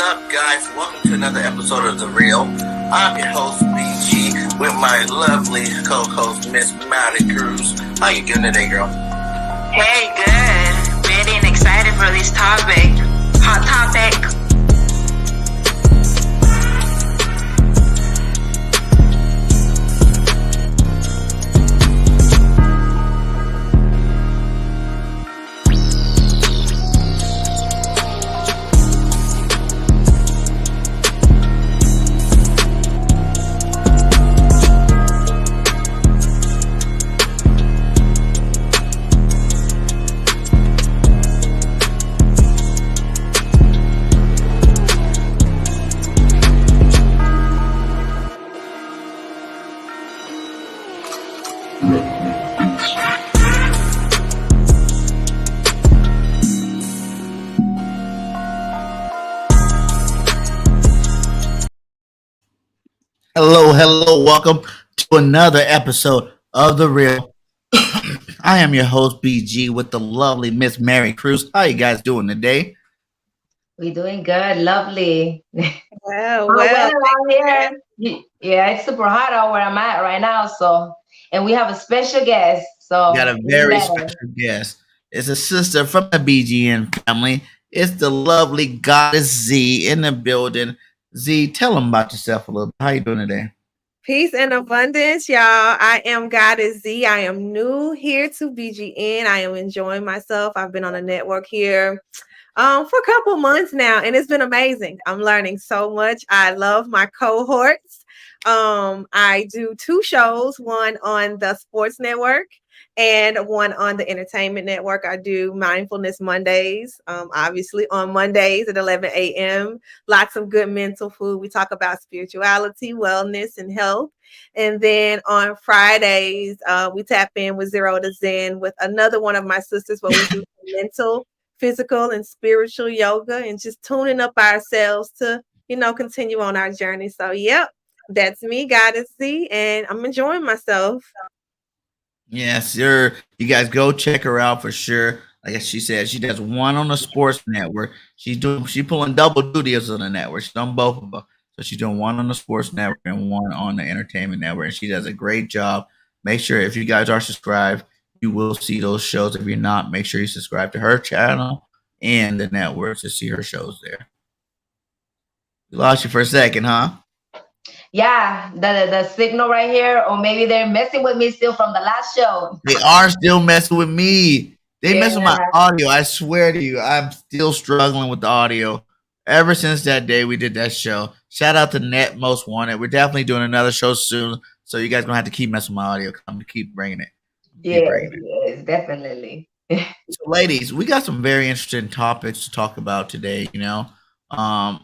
up, guys? Welcome to another episode of The Real. I'm your host, BG, with my lovely co-host, Miss Maddie Cruz. How you doing today, girl? Hey, good. Ready and excited for this topic. Hot topic. Hello. Welcome to another episode of The Real. I am your host, BG, with the lovely Miss Mary Cruz. How you guys doing today? We're doing good, lovely. Well, Weather out here. Yeah, it's super hot out where I'm at right now. So, and we have a special guest. So, We got a very special guest. It's a sister from the BGN family. It's the lovely Goddess Z in the building. Z, tell them about yourself a little bit. How you doing today? Peace and abundance, y'all. I am Goddess Z. I am new here to BGN. I am enjoying myself. I've been on the network here for a couple months now, and it's been amazing. I'm learning so much. I love my cohorts. I do 2 shows, one on the Sports Network and one on the Entertainment Network. I do Mindfulness Mondays, obviously on Mondays at 11 a.m. Lots of good mental food. We talk about spirituality, wellness, and health. And then on Fridays, we tap in with Zero to Zen with another one of my sisters where we do mental, physical, and spiritual yoga and just tuning up ourselves to, continue on our journey. So, yep, that's me, Goddess Z, and I'm enjoying myself. Yes, sir. You guys go check her out for sure. Like she said, she does one on the Sports Network. She's pulling double duties on the network. She's on both of them. So she's doing one on the Sports Network and one on the Entertainment Network. And she does a great job. Make sure if you guys are subscribed, you will see those shows. If you're not, make sure you subscribe to her channel and the network to see her shows there. We lost you for a second, huh? Yeah, the signal right here, or maybe they're messing with me still from the last show. They are still messing with me. They mess with my audio. I swear to you, I'm still struggling with the audio. Ever since that day we did that show. Shout out to Net Most Wanted. We're definitely doing another show soon. So you guys gonna have to keep messing with my audio. I'm gonna keep bringing it. Yes, definitely. So, ladies, we got some very interesting topics to talk about today.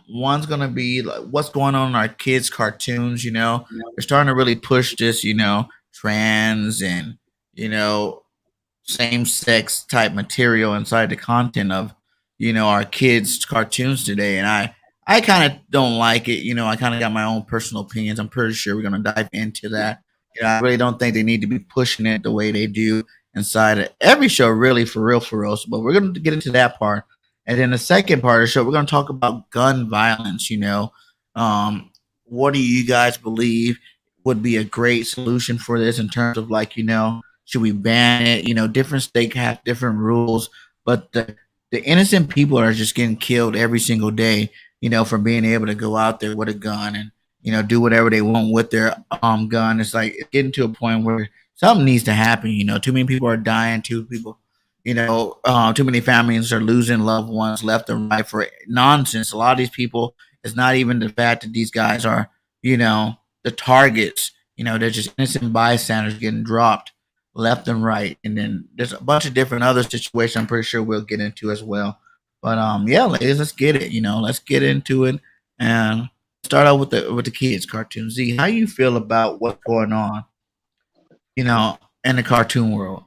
One's gonna be like what's going on in our kids' cartoons. They're starting to really push this. Trans and same-sex type material inside the content of our kids' cartoons today, and I kind of don't like it. I kind of got my own personal opinions. I'm pretty sure we're gonna dive into that. I really don't think they need to be pushing it the way they do inside of every show, really, for real. But we're gonna get into that part. And then the second part of the show, we're going to talk about gun violence. What do you guys believe would be a great solution for this in terms of should we ban it? Different states have different rules, but the innocent people are just getting killed every single day, for being able to go out there with a gun and, do whatever they want with their gun. It's like it's getting to a point where something needs to happen. Too many people are dying. Too many families are losing loved ones left and right for nonsense. A lot of these people, it's not even the fact that these guys are, the targets. They're just innocent bystanders getting dropped left and right. And then there's a bunch of different other situations I'm pretty sure we'll get into as well. But yeah, ladies, let's get it. Let's get into it and start out with the kids' cartoon. Z, how you feel about what's going on, in the cartoon world?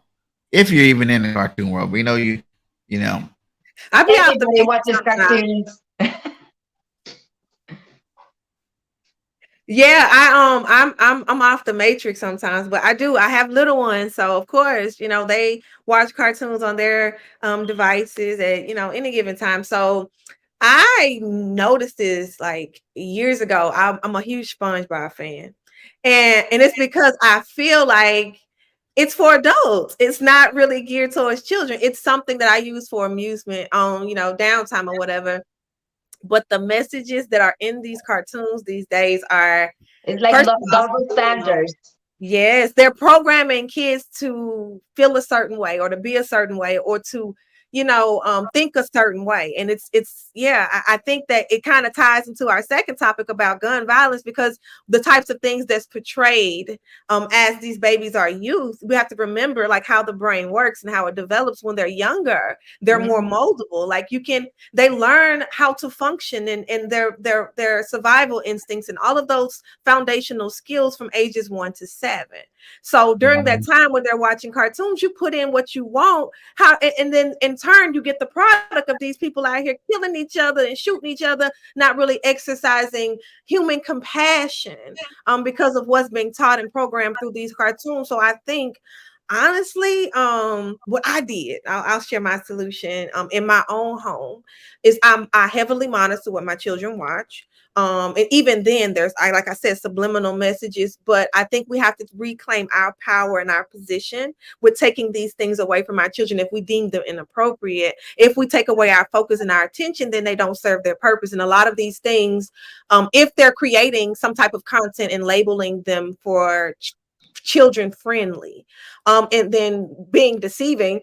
If you're even in the cartoon world, we know you. I be out the watching cartoons. Yeah, I'm off the matrix sometimes, but I have little ones, so of course, they watch cartoons on their devices at any given time. So I noticed this like years ago. I'm a huge SpongeBob fan, and it's because I feel like it's for adults. It's not really geared towards children. It's something that I use for amusement on, downtime or whatever. But the messages that are in these cartoons these days are, It's like first of all, double standards. yes, they're programming kids to feel a certain way or to be a certain way or to, think a certain way. And I think that it kind of ties into our second topic about gun violence, because the types of things that's portrayed as these babies are youth, we have to remember like how the brain works and how it develops when they're younger. They're more moldable. Like they learn how to function and their survival instincts and all of those foundational skills from ages 1 to 7. So during that time when they're watching cartoons, you put in what you want, and then in turn you get the product of these people out here killing each other and shooting each other, not really exercising human compassion because of what's being taught and programmed through these cartoons. So I think honestly, what I did, I'll share my solution in my own home is I heavily monitor what my children watch. And even then like I said, subliminal messages, but I think we have to reclaim our power and our position with taking these things away from our children if we deem them inappropriate. If we take away our focus and our attention, then they don't serve their purpose. And a lot of these things, if they're creating some type of content and labeling them for children friendly, and then being deceiving,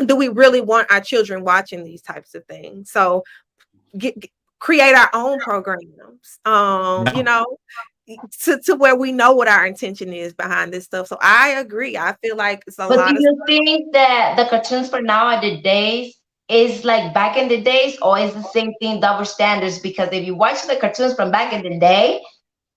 do we really want our children watching these types of things? So create our own programs, to where we know what our intention is behind this stuff. So I agree. I feel like it's a But do lot of you think that the cartoons for nowadays is like back in the days, or is the same thing, double standards? Because if you watch the cartoons from back in the day,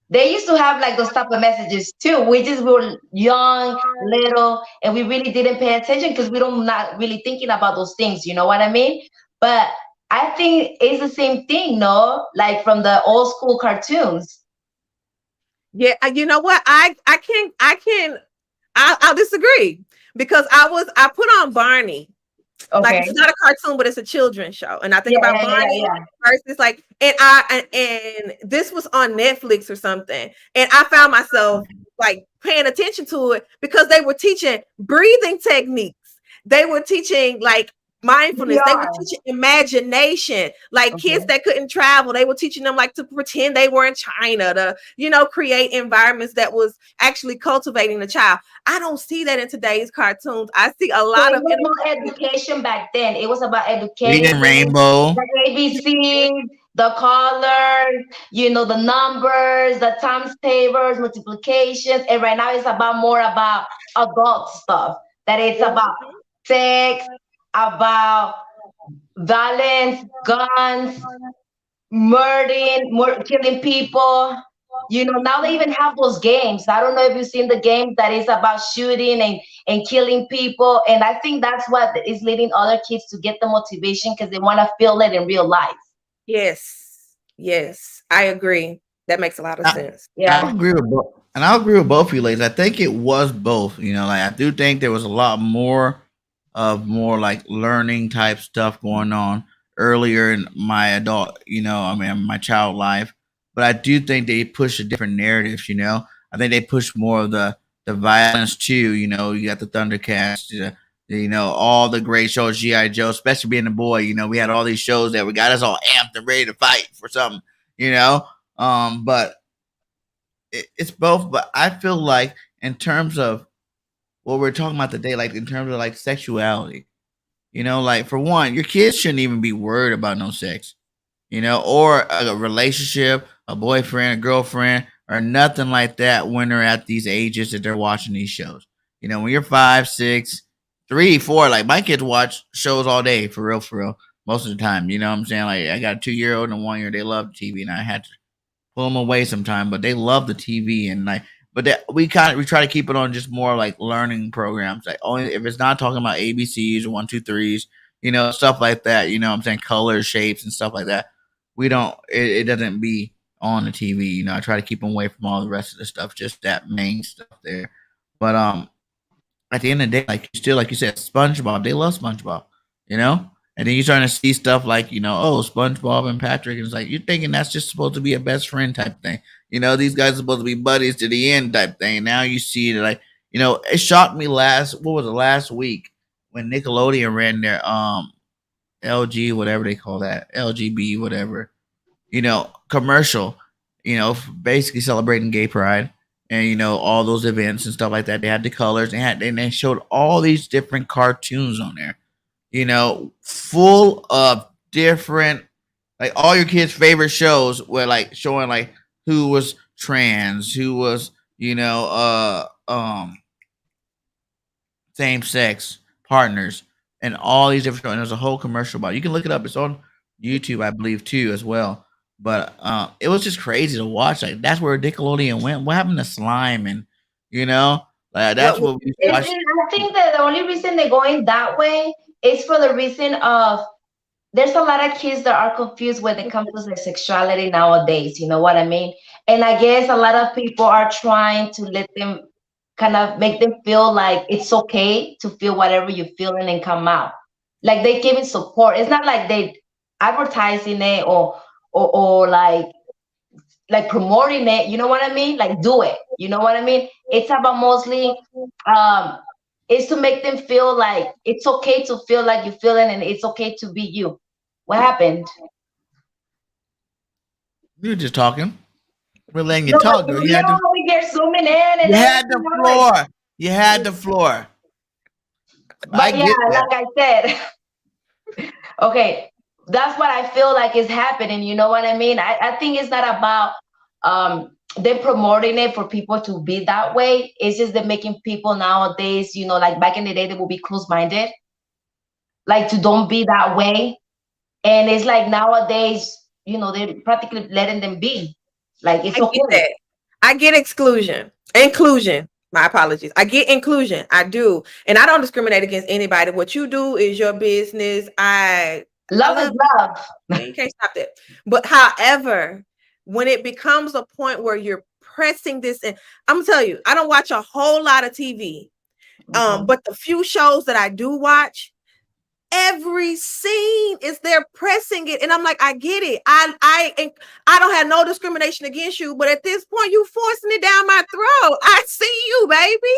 they used to have like those type of messages too. We just were young, little, and we really didn't pay attention because we don't not really thinking about those things. You know what I mean? But I think it's the same thing, no? Like from the old school cartoons. Yeah, you know what? I'll disagree, because I put on Barney. Like, Okay. it's not a cartoon, but it's a children's show. And I think Yeah, about yeah, Barney yeah, first. It's like, and this was on Netflix or something. And I found myself like paying attention to it because they were teaching breathing techniques. They were teaching like mindfulness. They were VR. teaching imagination. Like kids Okay. that couldn't travel, they were teaching them like to pretend they were in China, to, create environments that was actually cultivating the child. I don't see that in today's cartoons. I see a So lot it of was more education back then. It was about Reading education, Rainbow. the ABCs, the colors, the numbers, the times tables, multiplications. And right now it's about more about adult stuff. That it's about sex, about violence, guns, killing people. Now they even have those games. I don't know if you've seen the games that is about shooting and killing people. And I think that's what is leading other kids to get the motivation because they want to feel it in real life. Yes. Yes. I agree. That makes a lot of sense. I Yeah. agree with both, and I agree with both of you ladies. I think it was both. Like I do think there was a lot more like learning type stuff going on earlier in my adult, my child life. But I do think they push a different narratives. I think they push more of the violence too. You got the Thundercats, all the great shows, GI Joe, especially being a boy. We had all these shows that we got us all amped and ready to fight for something. But it's both. But I feel like in terms of what we're talking about today, like in terms of like sexuality, like for one, your kids shouldn't even be worried about no sex, or a relationship, a boyfriend, a girlfriend, or nothing like that when they're at these ages that they're watching these shows. When you're 5, 6, 3, 4, like my kids watch shows all day for real, most of the time. You know what I'm saying? Like I got a 2-year-old and a 1-year. They love TV, and I had to pull them away sometime, but they love the TV and like. But we try to keep it on just more like learning programs. Like only if it's not talking about ABCs or 1, 2, 3s, stuff like that. What I'm saying, colors, shapes, and stuff like that. We don't. It doesn't be on the TV. I try to keep them away from all the rest of the stuff, just that main stuff there. But at the end of the day, like you said, SpongeBob. They love SpongeBob. You know, And then you're starting to see stuff like, oh, SpongeBob and Patrick. And it's like, you're thinking that's just supposed to be a best friend type thing. These guys are supposed to be buddies to the end type thing. And now you see it like, it shocked me last week when Nickelodeon ran their LG, whatever they call that, LGB, whatever, commercial, basically celebrating gay pride and, all those events and stuff like that. They had the colors and they showed all these different cartoons on there, full of different, like all your kids' favorite shows were like showing like who was trans, who was, same sex partners, and all these different shows. And there's a whole commercial about it. You can look it up. It's on YouTube, I believe, too, as well. But it was just crazy to watch. Like that's where Nickelodeon went. What happened to slime? And that's what we watched. I think that the only reason they're going that way is for the reason of there's a lot of kids that are confused when it comes to their sexuality nowadays. You know what I mean? And I guess a lot of people are trying to let them kind of make them feel like it's okay to feel whatever you're feeling and come out. Like they give it support. It's not like they advertising it or like promoting it. You know what I mean? Like do it. You know what I mean? It's about mostly is to make them feel like it's okay to feel like you're feeling and it's okay to be you. What happened? We were just talking. We're letting you No, talk, but girl. you know, we get zooming in and You had everything, the you know, like, floor. You had the floor. I but yeah, get that. like I said, okay, that's what I feel like is happening. You know what I mean? I think it's not about them promoting it for people to be that way. It's just they're making people nowadays, like back in the day, they will be close-minded, like to don't be that way. And it's like nowadays, they're practically letting them be. Like it's I get okay. that. I get inclusion. My apologies. I get inclusion. I do, and I don't discriminate against anybody. What you do is your business. I Love is love love. you. You can't stop that. But however, when it becomes a point where you're pressing this, and I'm gonna tell you, I don't watch a whole lot of TV. But the few shows that I do watch, every scene is they're pressing it, and I'm like, I get it. I don't have no discrimination against you, but at this point, you forcing it down my throat. I see you, baby.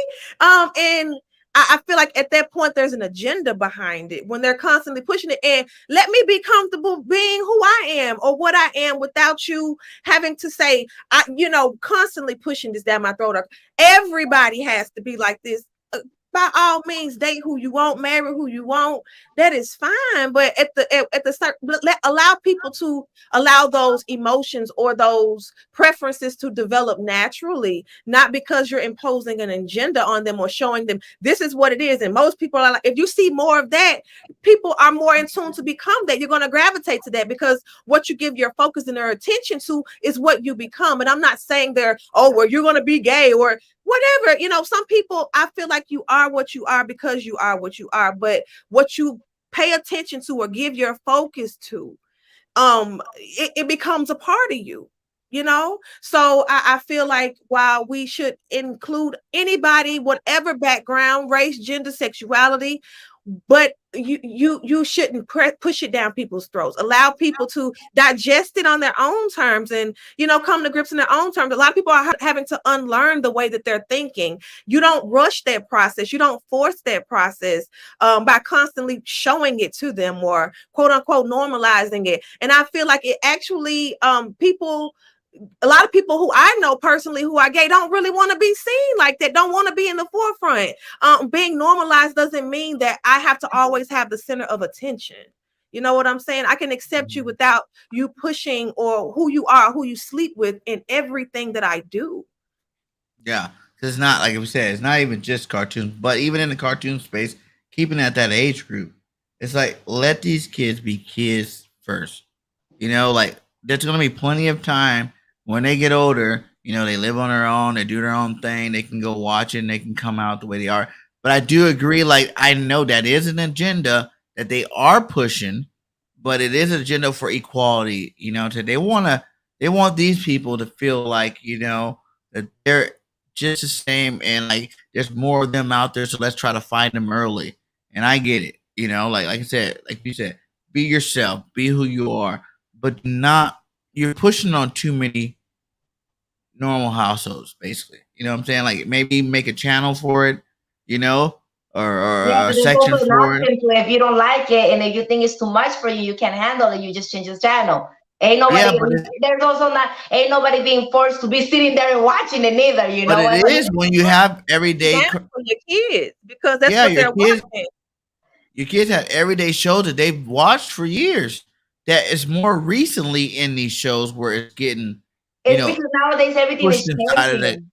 And I feel like at that point there's an agenda behind it when they're constantly pushing it. And let me be comfortable being who I am or what I am without you having to say, constantly pushing this down my throat. Everybody has to be like this. By all means, date who you want, marry who you want. That is fine. But at the start, allow people to allow those emotions or those preferences to develop naturally, not because you're imposing an agenda on them or showing them this is what it is. And most people are like, if you see more of that, people are more in tune to become that. You're going to gravitate to that because what you give your focus and their attention to is what you become. And I'm not saying well, you're going to be gay or whatever. Some people, I feel like you are what you are because you are what you are, but what you pay attention to or give your focus to, it becomes a part of you. So I feel like while we should include anybody, whatever background, race, gender, sexuality, but you shouldn't push it down people's throats. Allow people to digest it on their own terms and come to grips in their own terms. A lot of people are having to unlearn the way that they're thinking. You don't rush that process. You don't force that process by constantly showing it to them or quote unquote normalizing it. And I feel like it actually a lot of people who I know personally who are gay don't really want to be seen like that, don't want to be in the forefront. Being normalized doesn't mean that I have to always have the center of attention. You know what I'm saying? I can accept you without you pushing or who you are, who you sleep with in everything that I do. Yeah, because it's not like we said, it's not even just cartoons, but even in the cartoon space, keeping at that age group, it's like let these kids be kids first. Like there's gonna be plenty of time when they get older. They live on their own, they do their own thing, they can go watch it, and they can come out the way they are. But I do agree, like I know that is an agenda that they are pushing, but it is an agenda for equality. They want these people to feel like that they're just the same, and like there's more of them out there, so let's try to find them early. And I get it, like I said, like you said, be yourself, be who you are, but not you're pushing on too many normal households, basically. You know what I'm saying? Like maybe make a channel for it, you know, Yeah, or a but there's section also an for it. option to if you don't like it and if you think it's too much for you, you can't handle it. You just change the channel. Ain't Yeah, nobody. but There's also not. Ain't nobody being forced to be sitting there and watching it neither. You know it what I is mean? when you have everyday, Down for your kids because that's yeah, what they're watching. your kids have everyday shows that they've watched for years. That is more recently in these shows where it's getting, you It's know, because nowadays everything is pushed inside of changing. the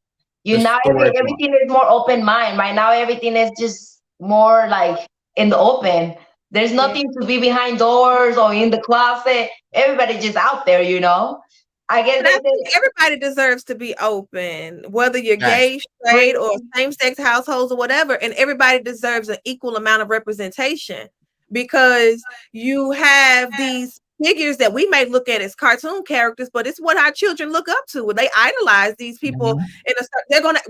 You now storyline. everything is more open mind. Right now everything is just more like in the open. There's Yeah. nothing to be behind doors or in the closet. Everybody just out there, you know. I guess And I they think everybody deserves to be open, whether you're Guys, gay, straight, or same-sex households or whatever. And everybody deserves an equal amount of representation because you have these figures that we may look at as cartoon characters, but it's what our children look up to. They idolize these people, mhm, and they're gonna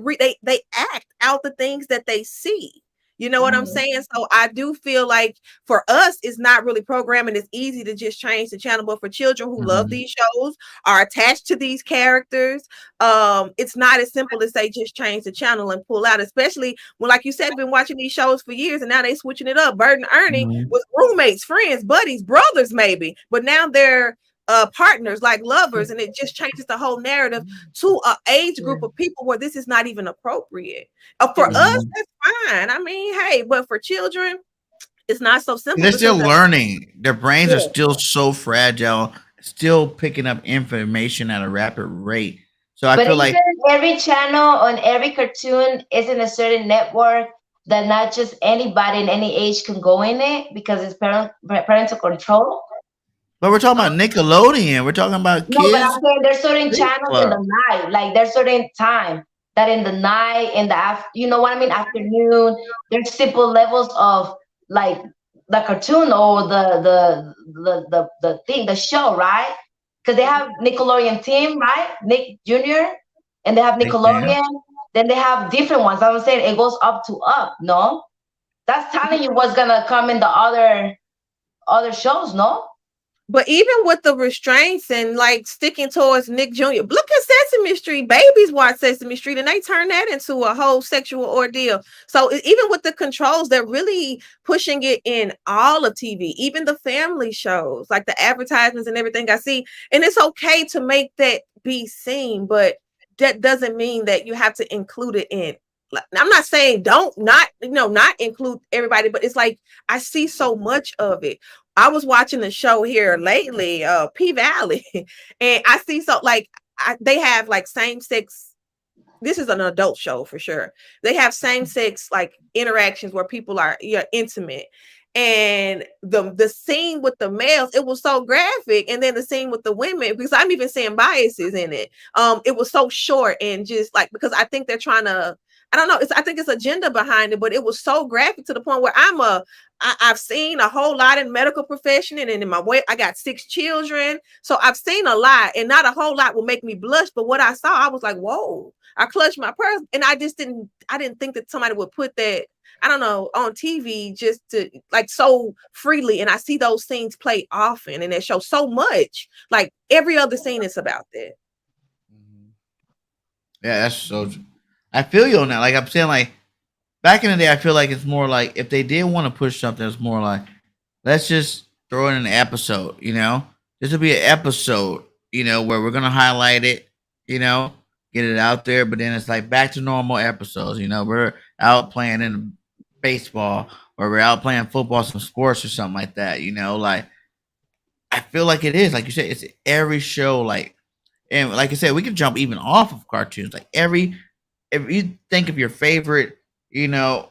they act out the things that they see. You know what I'm Mhm. saying? So I do feel like for us, it's not really programming. It's easy to just change the channel, but for children who love mhm, these shows, are attached to these characters. It's not as simple as say just change the channel and pull out, especially when, like you said, been watching these shows for years and now they switching it up. Bert and Ernie mhm, was roommates, friends, buddies, brothers, maybe, but now they're partners, like lovers, and it just changes the whole narrative to an age group of people where this is not even appropriate. For us, mhm. that's fine. I mean, hey, but for children, it's not so simple They're still because learning. Their brains are yeah. still so fragile, still picking up information at a rapid rate. So I But feel like, isn't every channel on every cartoon isn't a certain network that not just anybody in any age can go in it because it's parental control? but we're talking about Nickelodeon. We're talking about No, but kids I'm saying there's certain Big channels in Club. the night, like there's certain time that in the night, in the after, you know what I mean, afternoon. There's simple levels of like the cartoon or the thing, the show, right? Because they have Nickelodeon Team, right? Nick Jr. and they have Yeah. Nickelodeon. Then they have different ones. I'm saying it goes up to up. No, that's telling you what's gonna come in the other shows. No. But even with the restraints and like sticking towards Nick Jr., look at Sesame Street. Babies watch Sesame Street and they turn that into a whole sexual ordeal. So even with the controls, they're really pushing it in all of TV, even the family shows, like the advertisements and everything I see. And it's okay to make that be seen, but that doesn't mean that you have to include it in. I'm not saying don't not include everybody, but it's like I see so much of it. I was watching the show here lately, P Valley, and I see so like they have like same sex. This is an adult show for sure. They have same sex like interactions where people are intimate. And the scene with the males, it was so graphic, and then the scene with the women, because I'm even seeing biases in it. It was so short and just like because I think they're trying to. I don't know. I think it's agenda behind it, but it was so graphic to the point where I've seen a whole lot in medical profession and in my way, I got 6 children. So I've seen a lot and not a whole lot will make me blush. But what I saw, I was like, whoa, I clutched my purse and I didn't think that somebody would put that, I don't know, on TV just to like so freely. And I see those scenes play often and they show so much. Like every other scene is about that. Mhm. Yeah, that's so. I feel you on that. Like I'm saying, like back in the day, I feel like it's more like if they did want to push something, it's more like let's just throw in an episode. This will be an episode. Where we're gonna highlight it. Get it out there. But then it's like back to normal episodes. We're out playing in baseball or we're out playing football, some sports or something like that. Like I feel like it is like you said, it's every show. Like and like I said, we can jump even off of cartoons. Like if you think of your favorite, you know,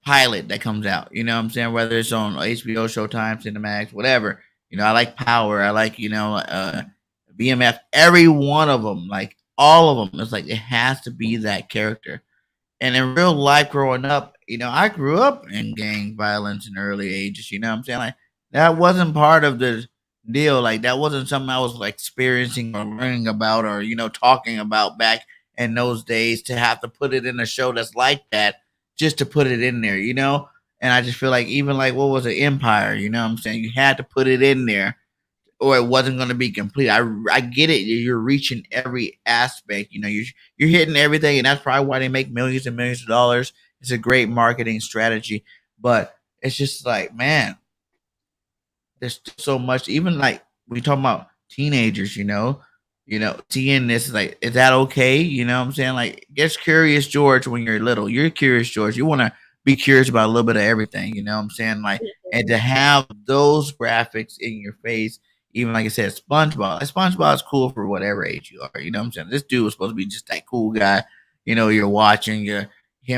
pilot that comes out. You know what I'm saying? Whether it's on HBO, Showtime, Cinemax, whatever. I like Power. I like, BMF. Every one of them, like all of them, it's like it has to be that character. And in real life, growing up, I grew up in gang violence in early ages. You know what I'm saying? Like that wasn't part of the deal. Like that wasn't something I was like experiencing or learning about or talking about back in those days. To have to put it in a show that's like that just to put it in there. And I just feel like even like what was it, Empire? You know what I'm saying? You had to put it in there or it wasn't going to be complete. I get it. You're reaching every aspect. You know, you're hitting everything, and that's probably why they make millions and millions of dollars. It's a great marketing strategy, but it's just like, man, there's so much. Even like we talking about teenagers, seeing this like, is that okay? You know what I'm saying? Like, get curious, George. When you're little, you're curious, George. You want to be curious about a little bit of everything. You know what I'm saying? Like, and to have those graphics in your face, even like I said, SpongeBob. Like, SpongeBob is cool for whatever age you are. You know what I'm saying? This dude was supposed to be just that cool guy. You're watching him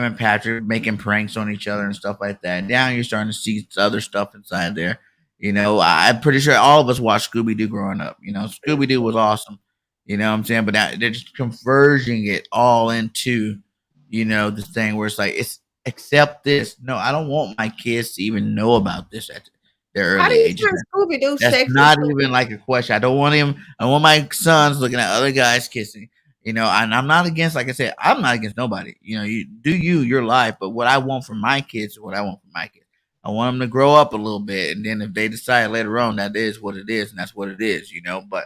and Patrick making pranks on each other and stuff like that. Now you're starting to see other stuff inside there. I'm pretty sure all of us watched Scooby Doo growing up. Scooby Doo was awesome. You know what I'm saying? But now they're just converging it all into, this thing where it's like, it's accept this. No, I don't want my kids to even know about this at their How do early you ages. turn Scooby Doo That's sexy? not even like a question. I don't want him. I want my sons looking at other guys kissing. And I'm not against, like I said, I'm not against nobody. You do your life, but what I want for my kids is what I want for my kids. I want them to grow up a little bit, and then if they decide later on that is what it is, and that's what it is. But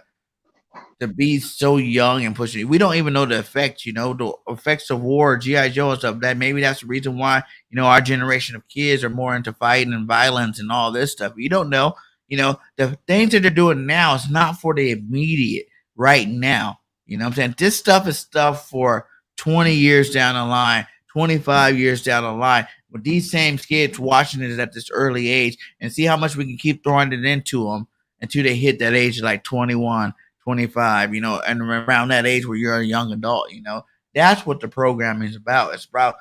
to be so young and pushing, we don't even know the effects. The effects of war, GI Joe and stuff. That maybe that's the reason why our generation of kids are more into fighting and violence and all this stuff. You don't know. The things that they're doing now is not for the immediate right now. You know what I'm saying? This stuff is stuff for 20 years down the line, 25 years down the line. With these same kids watching it at this early age and see how much we can keep throwing it into them until they hit that age of like 21, 25, and around that age where you're a young adult, that's what the programming is about. It's about,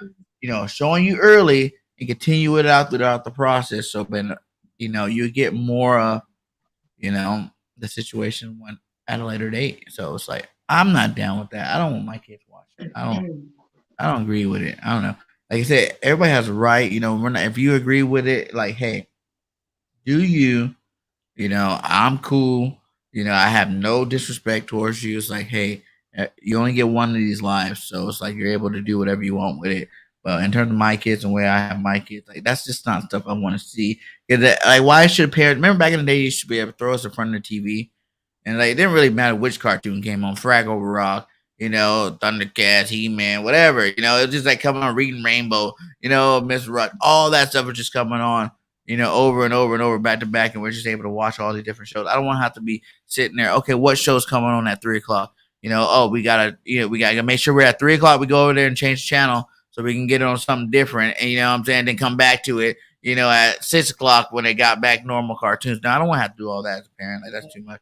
showing you early and continue it out throughout the process. So then, you get more, the situation when at a later date. So it's like, I'm not down with that. I don't want my kids watching. I don't agree with it. I don't know. Like I said, everybody has a right. We're not, if you agree with it, like, hey, do you? I'm cool. I have no disrespect towards you. It's like, hey, you only get one of these lives, so it's like you're able to do whatever you want with it. But in terms of my kids and where I have my kids, like that's just not stuff I want to see. Like, why should parents? Remember back in the day, you should be able to throw us in front of the TV, and like it didn't really matter which cartoon came on, Fraggle Rock, Thundercats, He Man, whatever. It was just like coming on Reading Rainbow, Miss Rutt, all that stuff was just coming on, over and over and over, back to back, and we're just able to watch all these different shows. I don't want to have to be sitting there. Okay, what show's coming on at 3 o'clock? Oh, we gotta make sure we're at 3 o'clock. We go over there and change the channel so we can get it on something different, and what I'm saying, then come back to it, at 6 o'clock when they got back normal cartoons. Now I don't want to have to do all that as a parent. Like that's too much.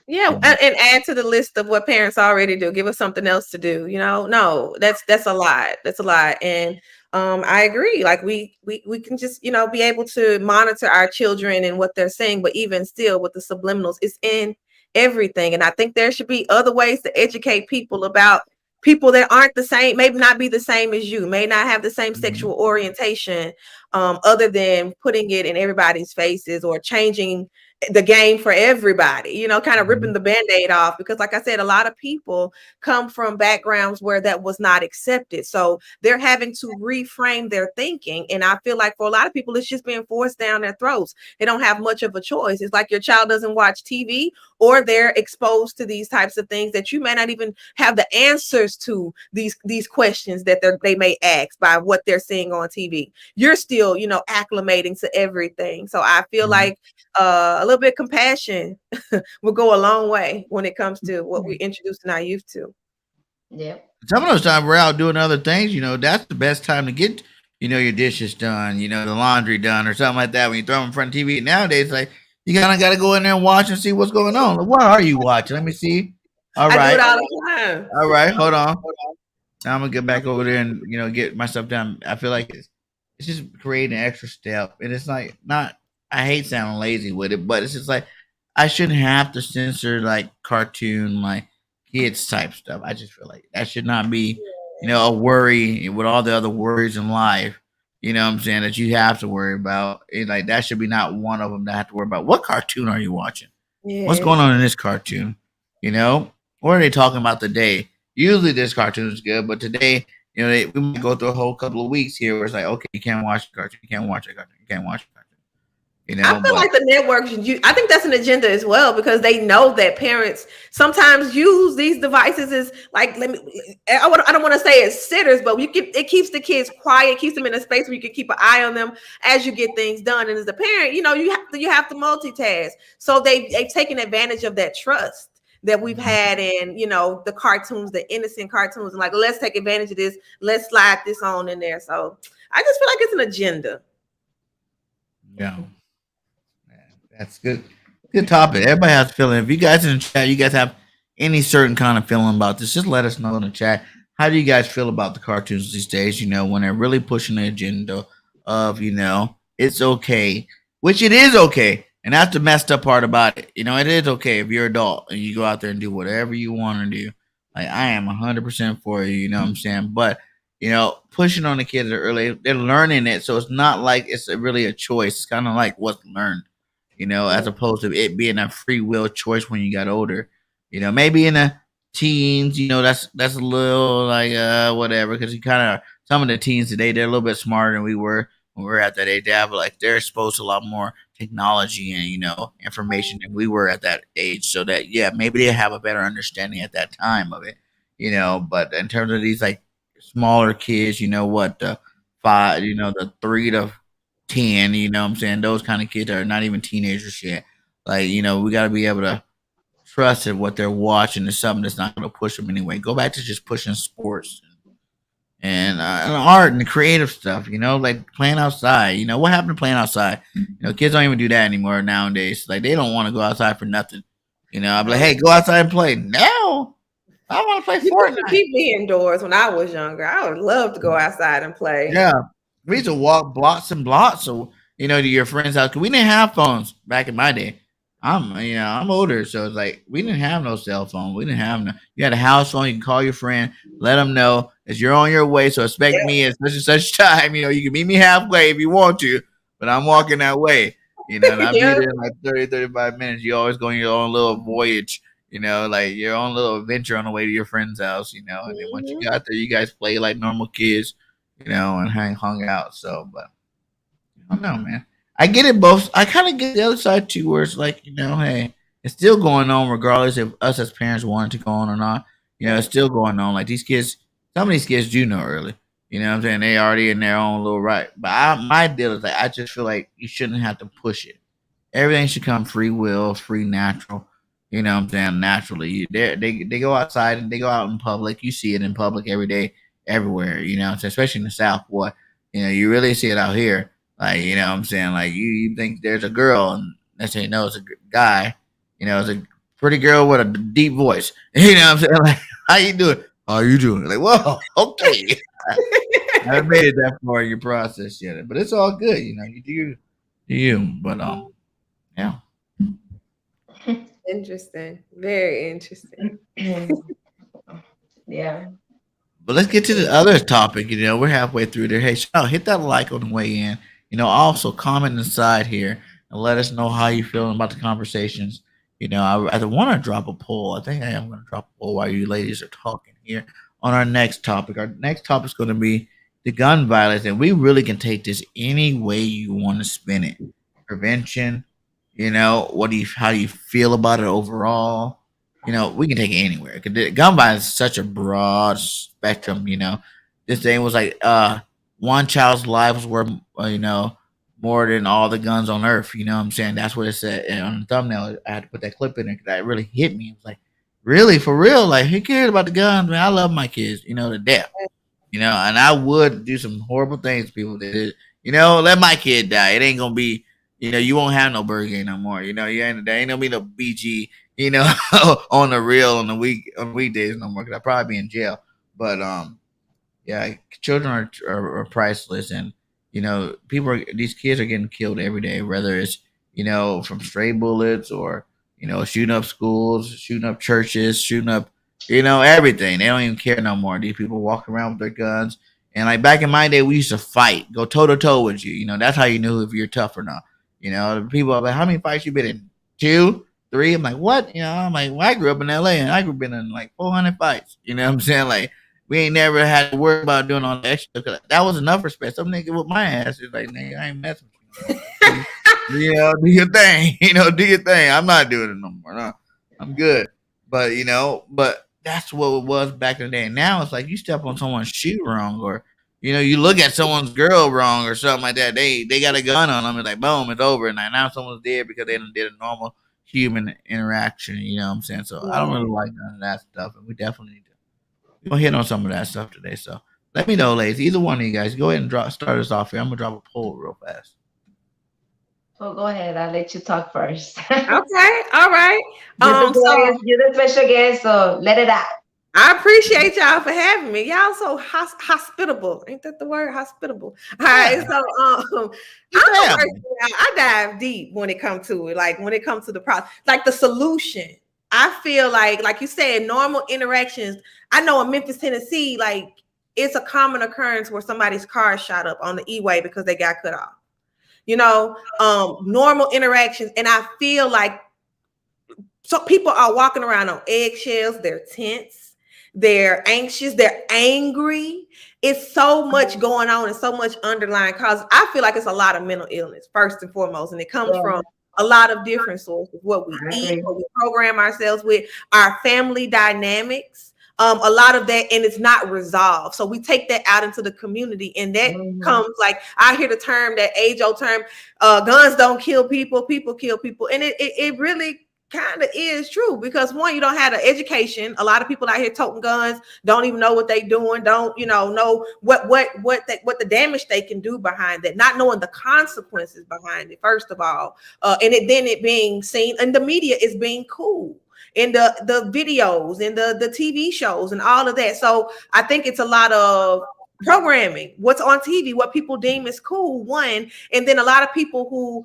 Yeah, and add to the list of what parents already do. Give us something else to do. No, that's a lot. That's a lot. And I agree. Like we can just be able to monitor our children and what they're saying, but even still, with the subliminals, it's in everything. And I think there should be other ways to educate people about people that aren't the same, maybe not be the same as you, may not have the same sexual orientation, other than putting it in everybody's faces or changing the game for everybody, kind of ripping the band-aid off, because like I said, a lot of people come from backgrounds where that was not accepted. So they're having to reframe their thinking. And I feel like for a lot of people, it's just being forced down their throats. They don't have much of a choice. It's like your child doesn't watch TV, or they're exposed to these types of things that you may not even have the answers to, these questions that they may ask by what they're seeing on TV. You're still, acclimating to everything. So I feel like a little bit of compassion will go a long way when it comes to what we're introducing our youth to. Yeah. Some of those times we're out doing other things, that's the best time to get, your dishes done, the laundry done or something like that. When you throw them in front of TV nowadays, like you kind of got to go in there and watch and see what's going on. Like, what are you watching? Let me see. All right. I do it all the time. All right. Hold on. Now I'm gonna get back over there and get myself done. I feel like it's just creating an extra step, and it's like not. I hate sounding lazy with it, but it's just like I shouldn't have to censor like cartoon like kids type stuff. I just feel like that should not be a worry with all the other worries in life. You know what I'm saying, that you have to worry about. Like that should be not one of them that I have to worry about. What cartoon are you watching? Yeah. What's going on in this cartoon? What are they talking about today? Usually this cartoon is good, but today we might go through a whole couple of weeks here where it's like, okay, you can't watch the cartoon, you can't watch the cartoon, you can't watch the cartoon. I feel But like the networks, I think that's an agenda as well, because they know that parents sometimes use these devices as like, I don't want to say it's sitters, but it keeps the kids quiet, keeps them in a space where you can keep an eye on them as you get things done. And as a parent, you have to multitask. So they've taken advantage of that trust that we've had in, the cartoons, the innocent cartoons, and like, let's take advantage of this, let's slide this on in there. So I just feel like it's an agenda. yeah. That's good. Good topic. Everybody has a feeling. If you guys in the chat, you guys have any certain kind of feeling about this, just let us know in the chat. How do you guys feel about the cartoons these days? When they're really pushing the agenda of, it's okay, which it is okay. And that's the messed up part about it. It is okay if you're an adult and you go out there and do whatever you want to do. Like, I am 100% for you, you know what I'm saying? But, pushing on the kids early, they're learning it. So it's not like it's really a choice. It's kind of like what's learned, as opposed to it being a free will choice when you got older. Maybe in the teens, that's a little like whatever, because you kind of some of the teens today, they're a little bit smarter than we were when we were at that age. They're exposed to a lot more technology and information than we were at that age. So that, yeah, maybe they have a better understanding at that time of it. But in terms of these like smaller kids, the five, the 3 to 10, what I'm saying? Those kind of kids are not even teenagers yet. Like, we got to be able to trust that what they're watching is something that's not going to push them anyway. Go back to just pushing sports and art and creative stuff, like playing outside. What happened to playing outside? Kids don't even do that anymore nowadays. Like, they don't want to go outside for nothing. I'd be like, hey, go outside and play. No, I want to play Fortnite. Keep me indoors when I was younger. I would love to go outside and play. Yeah. We used to walk blocks and blocks, so to your friend's house. 'Cause we didn't have phones back in my day. I'm older, so it's like we didn't have no cell phone. We didn't have no. You had a house phone. You can call your friend, let them know that you're on your way. So expect me at such and such time. You can meet me halfway if you want to, but I'm walking that way. And I'll be there in like 30, 35 minutes. You always go on your own little voyage. Like your own little adventure on the way to your friend's house. And then once you got there, you guys play like normal kids. And hung out. So, but I don't know, man. I get it both. I kind of get the other side too, where it's like, hey, it's still going on regardless if us as parents wanted to go on or not. It's still going on. Like these kids, some of these kids do know early. What I'm saying? They already in their own little right. But my deal is like, I just feel like you shouldn't have to push it. Everything should come free will, free natural. What I'm saying? Naturally. They go outside and they go out in public. You see it in public every day, everywhere. Especially in the South, boy. You really see it out here. Like, what I'm saying? Like, you think there's a girl, and they say, no, it's a guy. It's a pretty girl with a deep voice. What I'm saying? Like, how you doing? How you doing? Like, whoa, okay. I haven't made it that far in your process yet. But it's all good. You do you. But, yeah. Interesting. Very interesting. Yeah. But let's get to the other topic. We're halfway through there. Hey, shout, hit that like on the way in. Also comment inside here and let us know how you feeling about the conversations. I want to drop a poll. I think I am going to drop a poll while you ladies are talking here on our next topic. Our next topic is going to be the gun violence, and we really can take this any way you want to spin it. Prevention. How do you feel about it overall? We can take it anywhere. Gun violence is such a broad spectrum. This thing was like one child's life was worth more than all the guns on earth. What I'm saying? That's what it said. And on the thumbnail, I had to put that clip in there because that really hit me. It was like, really, for real? Like, who cares about the guns, man? I love my kids, to death. And I would do some horrible things to people that did. Let my kid die. It ain't gonna be. You won't have no BIRDGANG no more. There ain't gonna be no BG. On the real on weekdays no more. Cause I'll probably be in jail. But yeah, children are priceless, and these kids are getting killed every day, whether it's from stray bullets or shooting up schools, shooting up churches, shooting up everything. They don't even care no more. These people walk around with their guns, and like back in my day, we used to fight, go toe to toe with you. That's how you knew if you're tough or not. People are like, how many fights you been in? 2, 3. I'm like, what? I'm like, well, I grew up in LA and I grew up in like 400 fights. What I'm saying? Like, we ain't never had to worry about doing all the extra. Cause that was enough respect. Some nigga with my ass is like, nigga, I ain't messing with you no more. Do your thing. Do your thing. I'm not doing it no more. No, I'm good. But but that's what it was back in the day. Now it's like you step on someone's shoe wrong, or you look at someone's girl wrong or something like that. They got a gun on them. It's like boom, it's over. And now someone's dead because they done did a normal human interaction. You know what I'm saying? So I don't really like none of that stuff, and we definitely need to. We're gonna hit on some of that stuff today. So let me know, ladies. Either one of you guys, go ahead and start us off here. I'm gonna drop a poll real fast. So go ahead. I'll let you talk first. Okay, all right. You're the special guest, so let it out. I appreciate y'all for having me. Y'all so hospitable. Ain't that the word? Hospitable. All right. So I dive deep when it comes to it. Like when it comes to the process, like the solution. I feel like you said, normal interactions. I know in Memphis, Tennessee, like it's a common occurrence where somebody's car shot up on the E-way because they got cut off. Normal interactions. And I feel like so people are walking around on eggshells, they're tense, they're anxious, they're angry. It's so much going on and so much underlying causes. I feel like it's a lot of mental illness, first and foremost, and it comes from a lot of different sources, what we eat, what we program ourselves with, our family dynamics. A lot of that, and it's not resolved. So we take that out into the community, and that comes like I hear the term, that age-old term, guns don't kill people, people kill people. And it really kind of is true, because one, you don't have the education. A lot of people out here toting guns don't even know what they doing, don't know what the damage they can do behind that, not knowing the consequences behind it, first of all, and it being seen, and the media is being cool in the videos and the TV shows and all of that. So I think it's a lot of programming, what's on TV, what people deem is cool, one, and then a lot of people who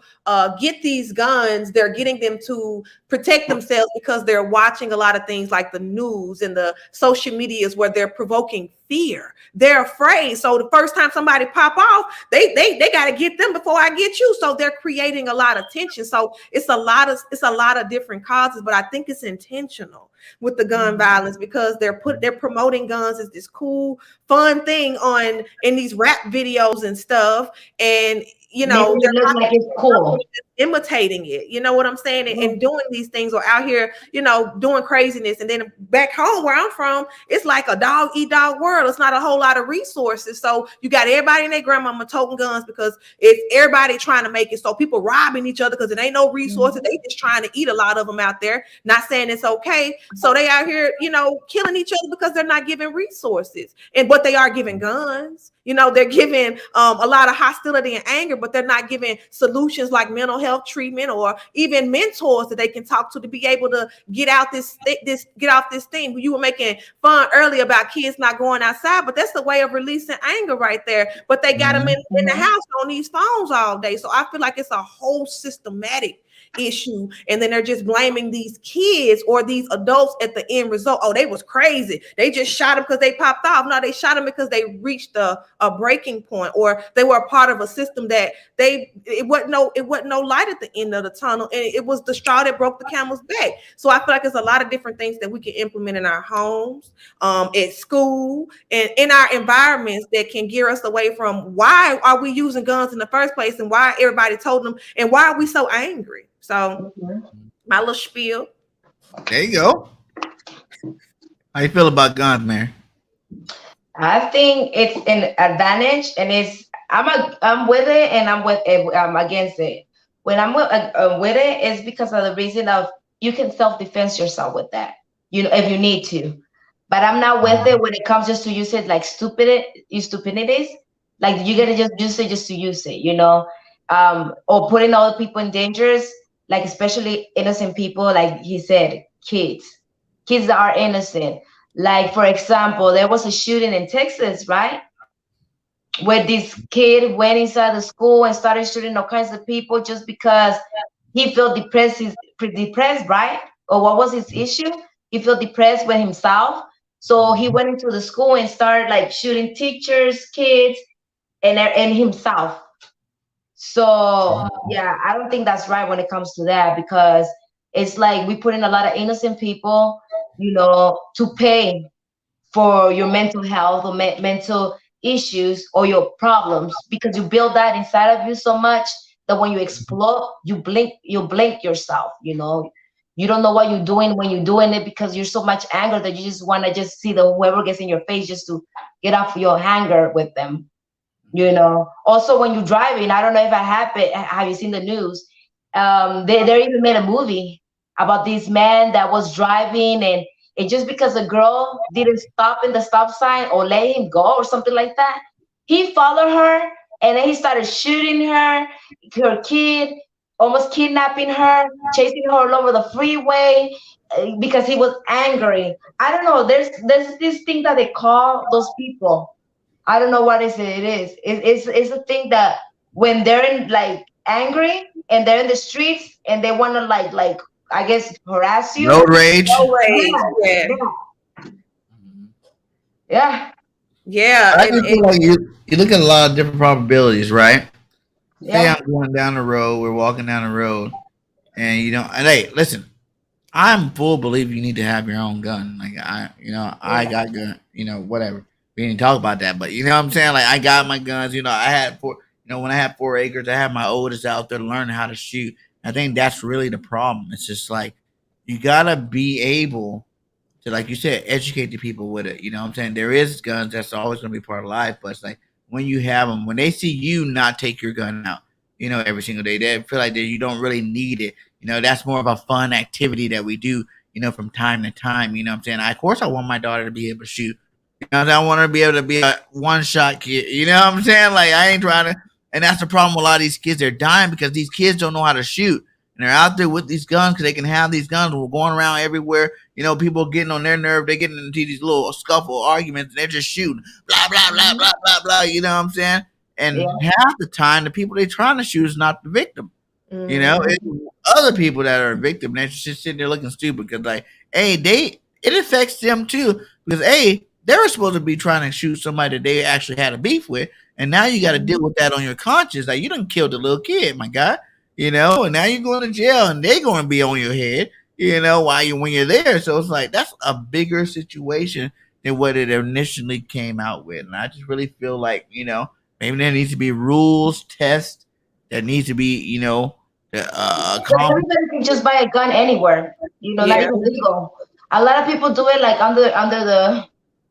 get these guns, they're getting them to protect themselves because they're watching a lot of things like the news and the social medias where they're provoking fear. They're afraid. So the first time somebody pop off, they got to get them before I get you. So they're creating a lot of tension. So it's a lot of different causes, but I think it's intentional with the gun violence, because they're promoting guns as this cool, fun thing in these rap videos and stuff. And they're like it's cool, imitating it. You know what I'm saying? And doing these things, or out here, doing craziness. And then back home where I'm from, it's like a dog eat dog world. It's not a whole lot of resources. So you got everybody and their grandmama toting guns because it's everybody trying to make it. So people robbing each other because it ain't no resources. They just trying to eat, a lot of them out there. Not saying it's okay. So they out here, killing each other because they're not giving resources. But they are giving guns. They're giving a lot of hostility and anger, but they're not giving solutions like mental health treatment, or even mentors that they can talk to be able to get off this thing. You were making fun earlier about kids not going outside, but that's the way of releasing anger right there. But they got them in the house on these phones all day. So I feel like it's a whole systematic issue, and then they're just blaming these kids or these adults at the end result. Oh, they was crazy, they just shot them because they popped off. No, they shot them because they reached a breaking point, or they were a part of a system that it wasn't no light at the end of the tunnel, and it was the straw that broke the camel's back. So I feel like there's a lot of different things that we can implement in our homes, at school, and in our environments that can gear us away from why are we using guns in the first place, and why everybody told them, and why are we so angry. So my little spiel. There you go. How you feel about guns, Mary? I think it's an advantage, and I'm with it, and I'm against it. When I'm with it, it's because of the reason of you can self-defense yourself with that, if you need to. But I'm not with it when it comes just to use it like stupidities. Like you gotta just use it just to use it, or putting other people in dangers. Like especially innocent people, like he said, kids that are innocent. Like, for example, there was a shooting in Texas, right? Where this kid went inside the school and started shooting all kinds of people just because he felt depressed. He's depressed, right? Or what was his issue? He felt depressed with himself. So he went into the school and started like shooting teachers, kids, and himself. So yeah, I don't think that's right when it comes to that, because it's like we put in a lot of innocent people, to pay for your mental health or mental issues or your problems, because you build that inside of you so much that when you explode, you blink yourself. You don't know what you're doing when you're doing it, because you're so much anger that you just want to just see the whoever gets in your face just to get off your anger with them. Also when you're driving, I don't know if I have you seen the news? They even made a movie about this man that was driving, and it just because a girl didn't stop in the stop sign or let him go or something like that, he followed her, and then he started shooting her kid, almost kidnapping her, chasing her all over the freeway, because he was angry. I don't know, there's this thing that they call those people. I don't know what is it. It is. It's a thing that when they're in like angry and they're in the streets and they want to like I guess harass you. Road rage. Always. Yeah, Yeah. yeah, yeah, Yeah. I And, just feel like you look at a lot of different probabilities, right? Say yeah, I'm going down the road, we're walking down the road, and and hey, listen, I'm full belief you need to have your own gun. Like I yeah. got gun, whatever. We didn't talk about that, but you know what I'm saying? Like I got my guns, I had when I had 4 acres, I had my oldest out there learning how to shoot. I think that's really the problem. It's just like you gotta be able to, like you said, educate the people with it. You know what I'm saying? There is guns that's always gonna be part of life, but it's like when you have them, when they see you not take your gun out, every single day, they feel like that you don't really need it. That's more of a fun activity that we do, from time to time. You know what I'm saying? Of course, I want my daughter to be able to shoot. I want her to be able to be a one shot kid. You know what I'm saying? Like I ain't trying to, and that's the problem with a lot of these kids. They're dying because these kids don't know how to shoot, and they're out there with these guns because they can have these guns. We're going around everywhere. People getting on their nerve. They're getting into these little scuffle arguments, and they're just shooting, blah blah blah Mhm. blah blah blah. You know what I'm saying? And Yeah. half the time, the people they're trying to shoot is not the victim. It's Mhm. other people that are a victim. They're just sitting there looking stupid because, like, hey, it affects them too because they were supposed to be trying to shoot somebody that they actually had a beef with, and now you got to deal Mhm. with that on your conscience. Like you done killed a little kid, my guy. And now you're going to jail, and they're going to be on your head. While when you're there. So it's like that's a bigger situation than what it initially came out with, and I just really feel like maybe there needs to be rules, tests that needs to be But calm. everybody can just buy a gun anywhere. Not yeah. even legal. A lot of people do it like under the,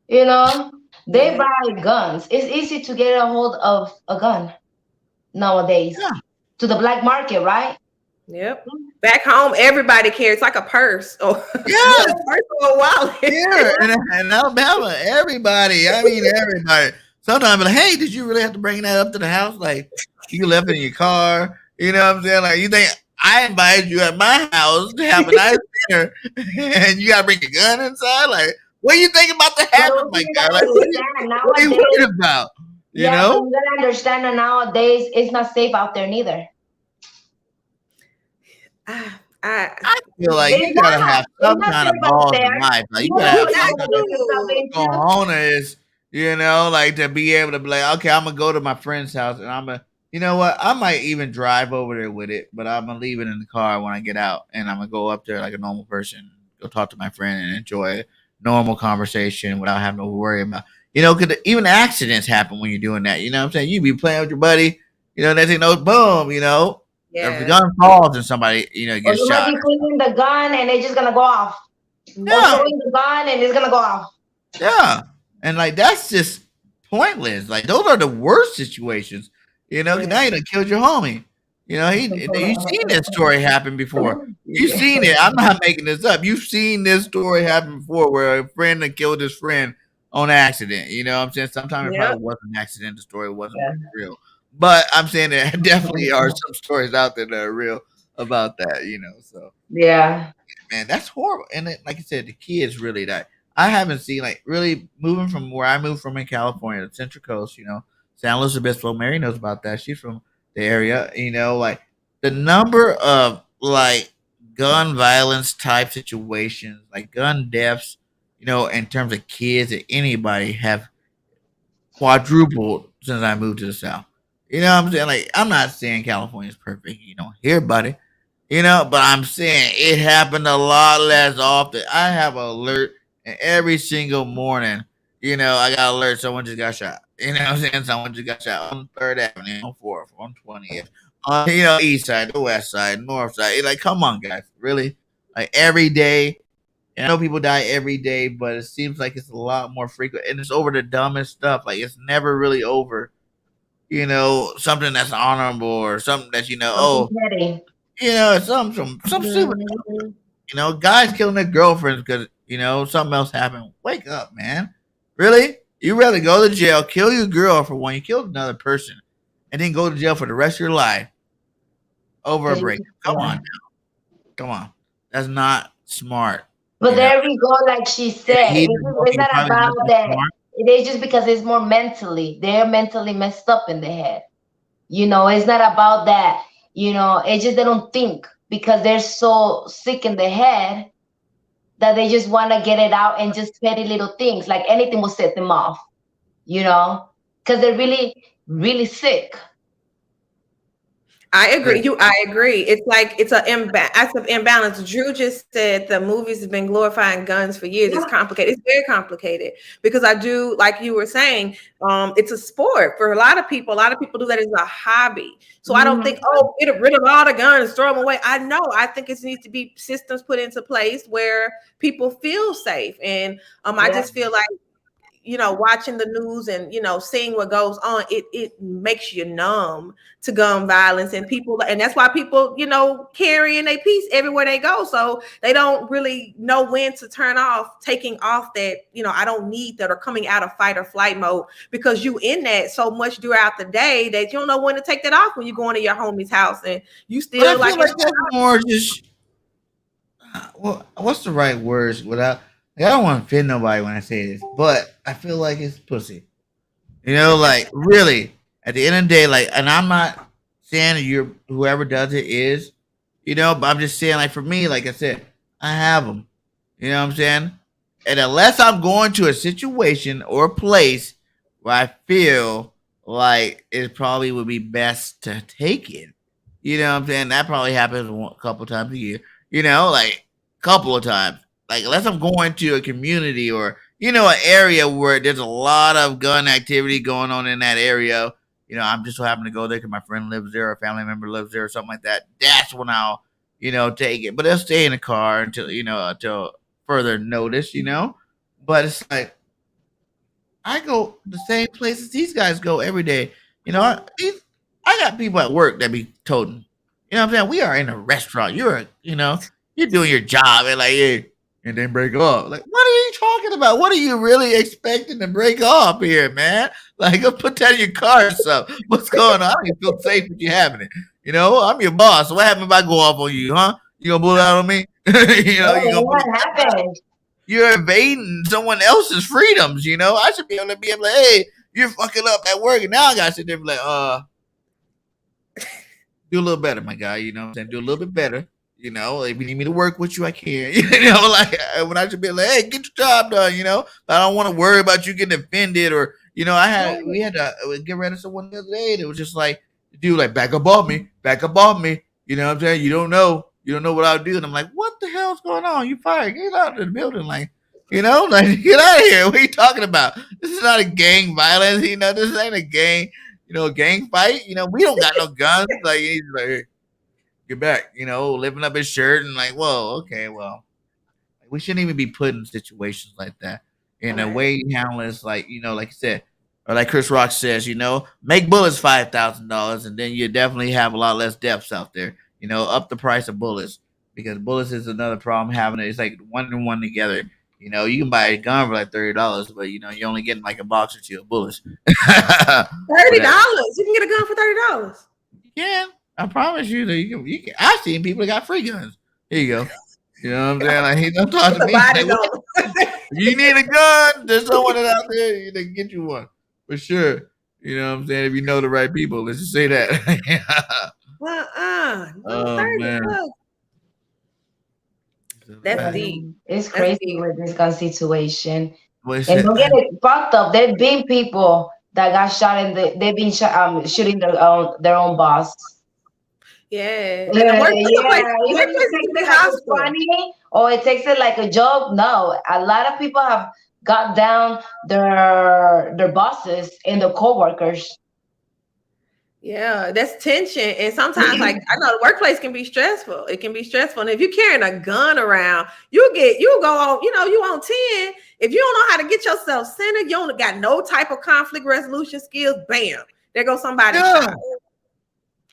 you know, they Yeah. buy guns. It's easy to get a hold of a gun nowadays Yeah, to the black market, right? Yep. Back home, everybody carries like a purse or a yeah, Yeah, purse or a wallet. here in Alabama, everybody. I mean, everybody. Sometimes, like, hey, did you really have to bring that up to the house? Like, you left it in your car. You know what I'm saying? Like, you think I invited you at my house to have a nice dinner, and you got to bring a gun inside? Like, what do you think about to but happen, also my you guy? gotta Like, understand what are you nowadays. worried about? You Yeah, but know? you gotta understand that nowadays it's not safe out there neither. I I feel like It's you gotta not. have It's some not kind of safe out balls in there. life. Like You you know gotta what have you you're some got gonna kind get of yourself to. into? cojones, like to be able to be like, okay, I'm gonna go to my friend's house and I'm gonna, you know what, I might even drive over there with it, but I'm gonna leave it in the car when I get out, and I'm gonna go up there like a normal person, go talk to my friend and enjoy a normal conversation without having to worry about, because even accidents happen when you're doing that. You know what I'm saying? You be playing with your buddy, next thing you know, boom, if the Yeah. gun falls and somebody, Or gets you might shot. be cleaning the gun and it's just gonna go off. Or Yeah, Yeah. throwing the gun and it's gonna go off. yeah. And like that's just pointless. Like those are the worst situations. 'Cause Yeah. now you done killed your homie. You've seen this story happen before. You've seen it. I'm not making this up. You've seen this story happen before where a friend had killed his friend on accident. You know what I'm saying? Sometimes it Yep. probably wasn't an accident, the story wasn't Yeah. real. But I'm saying there definitely are some stories out there that are real about that. So Yeah. man, that's horrible. And then, like I said, the kids really that I haven't seen like really moving from where I moved from in California, the Central Coast. San Luis Obispo. Mary knows about that. She's from the area. Like the number of like gun violence type situations, like gun deaths. In terms of kids that anybody have quadrupled since I moved to the South. You know what I'm saying? Like, I'm not saying California's perfect. You don't hear about it. But I'm saying it happened a lot less often. I have an alert And every single morning, I got alert someone just got shot. You know what I'm saying? Someone just got shot on Third Avenue, on Fourth, on 20th, on East Side, the West Side, North Side. Like, come on, guys, really? Like every day. And I know people die every day, but it seems like it's a lot more frequent, and it's over the dumbest stuff. Like it's never really over, something that's honorable or something that Something petty. some stupid. Mhm. Guys killing their girlfriends because something else happened. Wake up, man. Really? You rather go to jail, kill your girl for one, you killed another person, and then go to jail for the rest of your life over a 'Cause break? Come on, yeah. come on. That's not smart. But You know, there we go, like she in a said, heat of the it's moment, not you're probably about not that that. smart. It is just because it's more mentally. They're mentally messed up in the head. It's not about that. It's just they don't think because they're so sick in the head that they just want to get it out and just petty little things. Like anything will set them off, because they're really, really sick. I Right. agree. I agree. It's like it's an imbalance. Drew just said the movies have been glorifying guns for years. It's Yeah. complicated. It's very complicated because I do, like you were saying, it's a sport for a lot of people. A lot of people do that as a hobby. So I don't think, Mhm. oh, get rid of all the guns, throw them away. I know. I think it needs to be systems put into place where people feel safe, and I Yeah. just feel like watching the news and seeing what goes on, it makes you numb to gun violence and people, and that's why people carrying a piece everywhere they go, so they don't really know when to turn off, taking off that I don't need that, or coming out of fight or flight mode, because you in that so much throughout the day that you don't know when to take that off when you go into your homie's house and you But I still feel like like that's more just well, what's the right words without? Like, I don't want to offend nobody when I say this, but I feel like it's pussy. Like really, at the end of the day, like, and I'm not saying that you're whoever does it is, but I'm just saying, like, for me, like I said, I have them. You know what I'm saying? And unless I'm going to a situation or a place where I feel like it probably would be best to take it, what I'm saying? That probably happens a couple times a year, like a couple of times. Like, unless I'm going to a community or, an area where there's a lot of gun activity going on in that area, I'm just so happen to go there because my friend lives there, or a family member lives there, or something like that. That's when I'll, take it. But I'll stay in the car until further notice, But it's like I go the same places these guys go every day. I got people at work that be toting. You know what I'm saying? We are in a restaurant. You're doing your job and like, hey, and then break off. Like, what are you talking about? What are you really expecting to break off here, man? Like, go put that in your car or something. What's going on? I don't even feel safe with you having it. I'm your boss. So what happens if I go off on you, huh? You gonna pull out on me? You Oh, gonna put what a happened? you're invading someone else's freedoms, I should be able to, hey, you're fucking up at work, and now I gotta sit there and be like, do a little better, my guy. You know what I'm saying? Do a little bit better. If you need me to work with you, I can. Like when I should be like, hey, get your job done. I don't want to worry about you getting offended or, we had to get rid of someone the other day that was just like, dude, like back up off me, back up off me. You know what I'm saying? You don't know what I'll do. And I'm like, what the hell's going on? You fired. Get out of the building. Like, like get out of here. What are you talking about? This is not a gang violence. This ain't a gang, gang fight. We don't got no guns. Like, he's like, hey, get back, lifting up his shirt and like, whoa, okay, well, we shouldn't even be put in situations like that. And the way you handle it is like, like you said, or like Chris Rock says, make bullets $5,000, and then you definitely have a lot less deaths out there. Up the price of bullets because bullets is another problem having it. It's like one and one together. You can buy a gun for like $30, but you're only getting like a box or two of bullets. $30. You can get a gun for $30. You can. I promise you that you can. I've seen people that got free guns. Here you go. You know what I'm saying? Like, he don't talk to me. Like, if you need a gun, there's someone out there that can get you one for sure. You know what I'm saying? If you know the right people, let's just say that. Oh 30 man, bucks. That's deep. It's That's crazy deep. with this gun situation. what's And it? don't get it fucked up. There've been people that got shot they've been shooting their own boss. Yeah, and the Yeah, yeah. Even if it workplace takes can be it like it's hostile. funny or it takes it like a joke. No, a lot of people have got down their bosses and their coworkers. Yeah, that's tension. And sometimes, like, I know the workplace can be stressful. It can be stressful. And if you're carrying a gun around, you go on, you on 10. If you don't know how to get yourself centered, you don't got no type of conflict resolution skills, bam, there goes somebody Yeah. shot.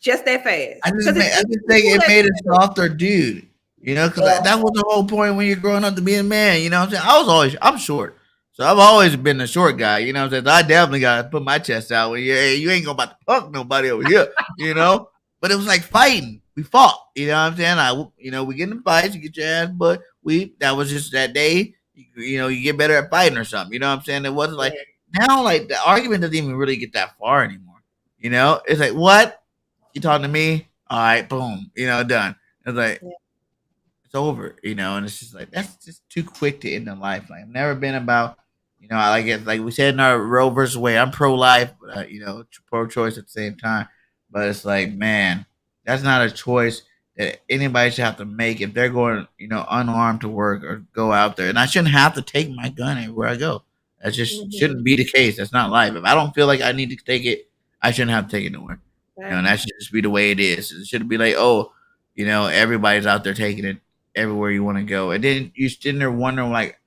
Just that fast. I Because I it's just think people it that made a softer dude. Because Yeah. that was the whole point when you're growing up to be a man. You know what I'm saying? I'm short. So I've always been the short guy. You know what I'm saying? I definitely got to put my chest out when you ain't going to about to punk nobody over here, you know? But it was like fighting. We fought. You know what I'm saying? We get in fights, you get your ass, but that was just that day. You get better at fighting or something. You know what I'm saying? It wasn't like, now, like, the argument doesn't even really get that far anymore. It's like, what? You talking to me? All right, boom, done. It's like it's over, and it's just like that's just too quick to end in life. Like I've never been about, I like it. Like we said in our Roe versus Wade, I'm pro life, but pro choice at the same time. But it's like, man, that's not a choice that anybody should have to make if they're going, unarmed to work or go out there. And I shouldn't have to take my gun everywhere I go. That just Mhm. shouldn't be the case. That's not life. If I don't feel like I need to take it, I shouldn't have to take it nowhere. And Right. that should just be the way it is. It shouldn't be like, oh, everybody's out there taking it everywhere you want to go. And then you sitting there wondering, like,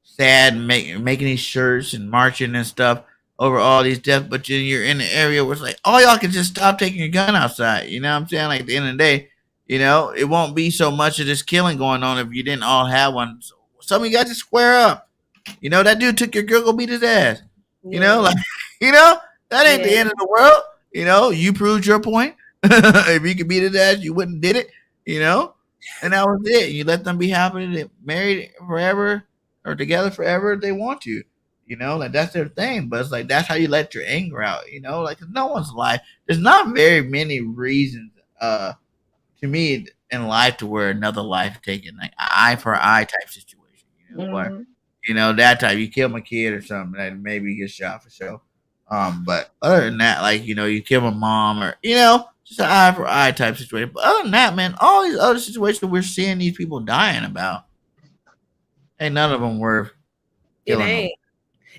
sad, making these shirts and marching and stuff over all these deaths, but then you're in the area where it's like, oh, y'all can just stop taking your gun outside. You know what I'm saying? Like, at the end of the day, it won't be so much of this killing going on if you didn't all have one. So some of you guys just square up. That dude took your girl, go beat his ass. Yeah. Like, you know, that ain't the Yeah. end of the world. You proved your point. If you could beat his ass, you wouldn't did it. You know, and that was it. You let them be happy, to married forever or together forever if they want to. Like that's their thing. But it's like that's how you let your anger out. Like no one's life. There's not very many reasons, to me, in life to where another life taken, like eye for eye type situation. Where Mhm. that type you kill my kid or something, that maybe you get shot for sure. But other than that, like you kill my mom or just an eye for eye type situation. But other than that, man, all these other situations we're seeing these people dying about, ain't none of them worth It killing them. ain't.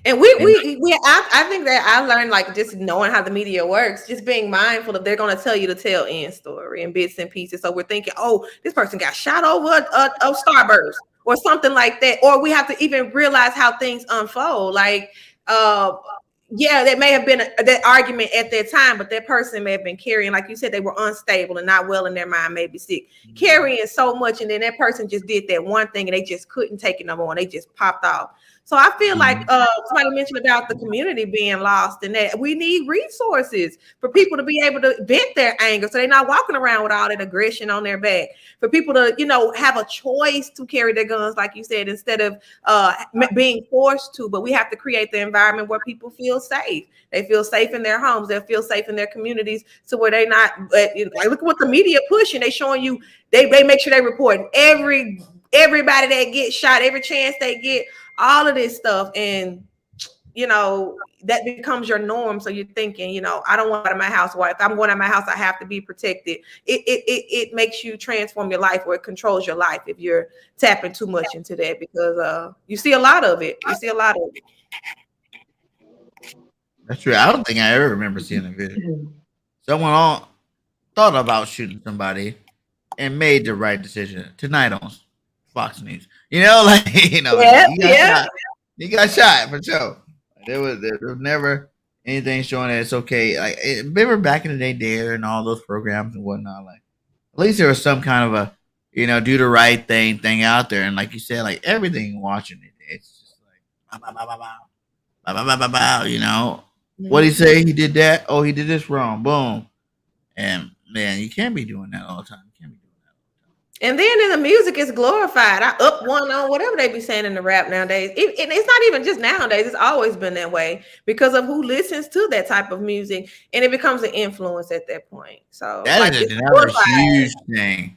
And I think that I learned, like, just knowing how the media works, just being mindful of they're going to tell you the tail end story in bits and pieces. So we're thinking, oh, this person got shot over a Starburst or something like that. Or we have to even realize how things unfold. Like, uh, yeah, that may have been that argument at that time, but that person may have been carrying, like you said, they were unstable and not well in their mind, maybe sick, carrying so much. And then that person just did that one thing and they just couldn't take it no more. And they just popped off. So I feel like Mhm. somebody mentioned about the community being lost and that we need resources for people to be able to vent their anger so they're not walking around with all that aggression on their back. For people to, have a choice to carry their guns, like you said, instead of being forced to. But we have to create the environment where people feel safe. They feel safe in their homes. They feel safe in their communities, so where they not like, look at what the media pushing. They showing you they make sure they report everybody that gets shot, every chance they get, all of this stuff. And that becomes your norm. So you're thinking, I don't want out of my house. Why? If I'm going out of my house, I have to be protected. It makes you transform your life, or it controls your life if you're tapping too much into that, because you see a lot of it. You see a lot of it. That's true. I don't think I ever remember seeing a video. Someone thought about shooting somebody and made the right decision tonight on Fox News. Like Yeah, he got yeah. shot. He got shot for sure. There was never anything showing that it's okay. Like remember back in the day, Dare and all those programs and whatnot. Like at least there was some kind of a do the right thing out there. And like you said, like everything watching it, it's just like bow, bow, bow, bow, bow, bow, bow, bow, bow, bow, what he Mhm. say? He did that. Oh, he did this wrong. Boom. And man, you can't be doing that all the time. You can't be doing that And then in the music, it's glorified. I up one on whatever they be saying in the rap nowadays. And it's not even just nowadays. It's always been that way because of who listens to that type of music, and it becomes an influence at that point. So, like, That is it's another glorified. huge thing.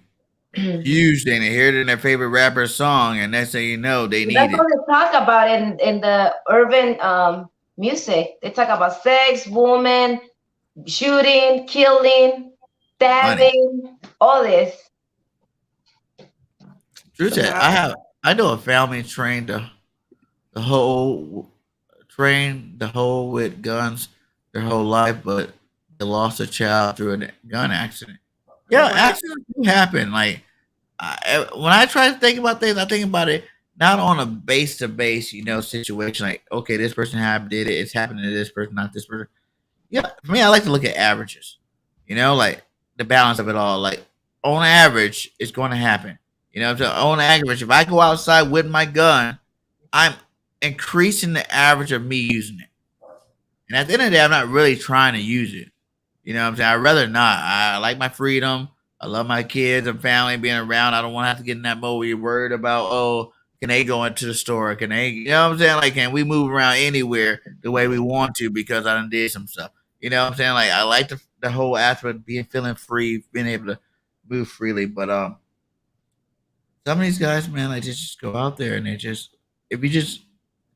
Huge thing. They hear it in their favorite rapper's song, and next thing you know, they That's need it. what they talk about in the urban music. They talk about sex, woman, shooting, killing. money. stabbing, all this. True said, I know a family the whole trained the whole with guns their whole life, but they lost a child through a gun accident. Oh, Yeah, wow. accidents do happen. Like when I try to think about things, I think about it not on a base to base, situation. Like, okay, this person did it. It's happening to this person, not this person. Yeah, for me, I like to look at averages. Like the balance of it all. Like on average, it's going to happen. So on average, if I go outside with my gun, I'm increasing the average of me using it. And at the end of the day, I'm not really trying to use it. You know what I'm saying? I'd rather not. I like my freedom. I love my kids and family being around. I don't want to have to get in that mode where you're worried about, oh, can they go into the store? Can they, you know what I'm saying? Like, can we move around anywhere the way we want to because I done did some stuff? You know what I'm saying? Like, I like the whole aspect of feeling free, being able to move freely. But some of these guys, man, like, just go out there and if you just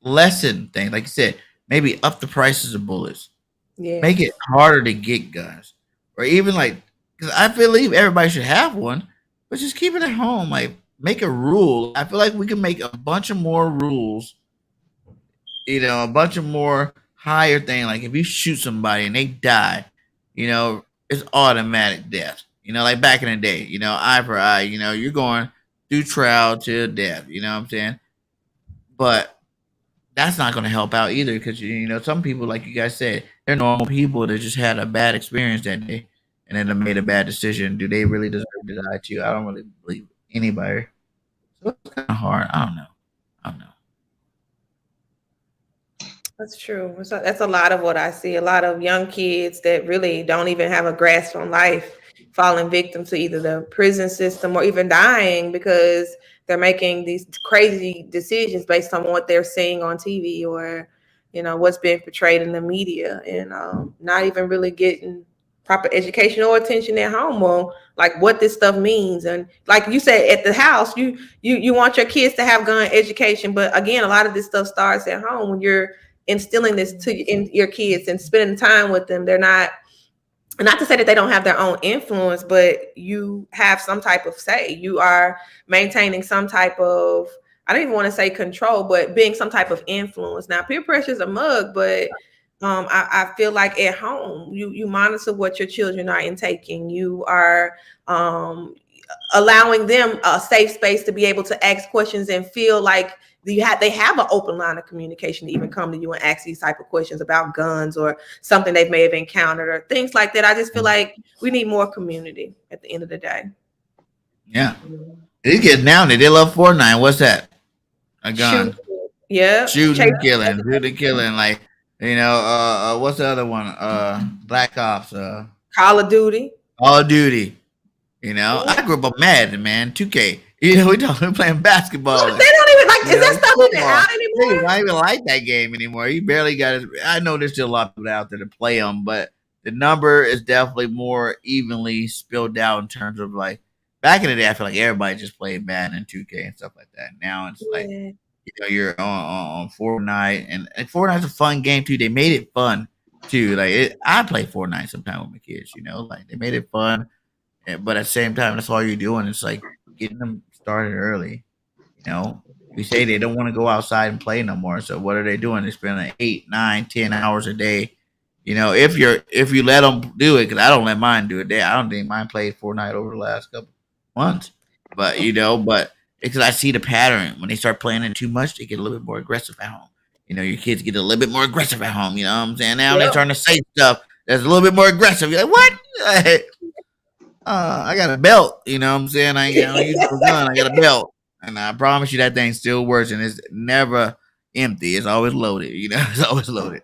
lessen things, like you said, maybe up the prices of bullets, make it Yes. harder to get guns, or even like, because I believe everybody should have one, but just keep it at home. Like, make a rule. I feel like we can make a bunch of more rules. A bunch of more higher thing. Like if you shoot somebody and they die, it's automatic death. Like back in the day, eye for eye. You're going through trial to death. You know what I'm saying? But that's not going to help out either because some people, like you guys said, they're normal people that just had a bad experience that day and then they made a bad decision. Do they really deserve to die too? I don't really believe anybody. So it's kind of hard. I don't know. I don't know. That's true. That's a lot of what I see. A lot of young kids that really don't even have a grasp on life falling victim to either the prison system or even dying because they're making these crazy decisions based on what they're seeing on TV or, what's being portrayed in the media and not even really getting proper education or attention at home on like what this stuff means. And like you said, at the house, you want your kids to have gun education. But again, a lot of this stuff starts at home when you're instilling this in your kids and spending time with them. They're not to say that they don't have their own influence, but you have some type of say. You are maintaining some type of, I don't even want to say control, but being some type of influence. Now, peer pressure is a mug, but I feel like at home, you monitor what your children are intaking. You are allowing them a safe space to be able to ask questions and feel like they have an open line of communication to even come to you and ask these type of questions about guns or something they may have encountered or things like that. I just feel like we need more community at the end of the day. Yeah. These kids now, they love Fortnite. What's that? A gun. Yeah. Shooting, killing. Like, what's the other one? Black Ops. Call of Duty. Call of Duty. I grew up on Madden, man. 2K. We're playing basketball. They don't even like. Is that stuff even out anymore? They don't even like that game anymore. You barely got it. I know there's still a lot of people out there to play them, but the number is definitely more evenly spilled out in terms of like back in the day. I feel like everybody just played Madden and 2K and stuff like that. Now it's like you're on Fortnite, and Fortnite's a fun game too. They made it fun too. Like I play Fortnite sometimes with my kids. Like they made it fun. But at the same time, that's all you're doing. It's like getting them started early. We say they don't want to go outside and play no more. So what are they doing? They're spending 8, 9, 10 hours a day. If you let them do it, because I don't let mine do it. I don't think mine played Fortnite over the last couple months. But because I see the pattern when they start playing it too much, they get a little bit more aggressive at home. Your kids get a little bit more aggressive at home. You know what I'm saying? Now they're starting to say stuff that's a little bit more aggressive. You're like, what? I got a belt, you know what I'm saying? I don't use a gun, I got a belt. And I promise you that thing still works and it's never empty. It's always loaded, it's always loaded.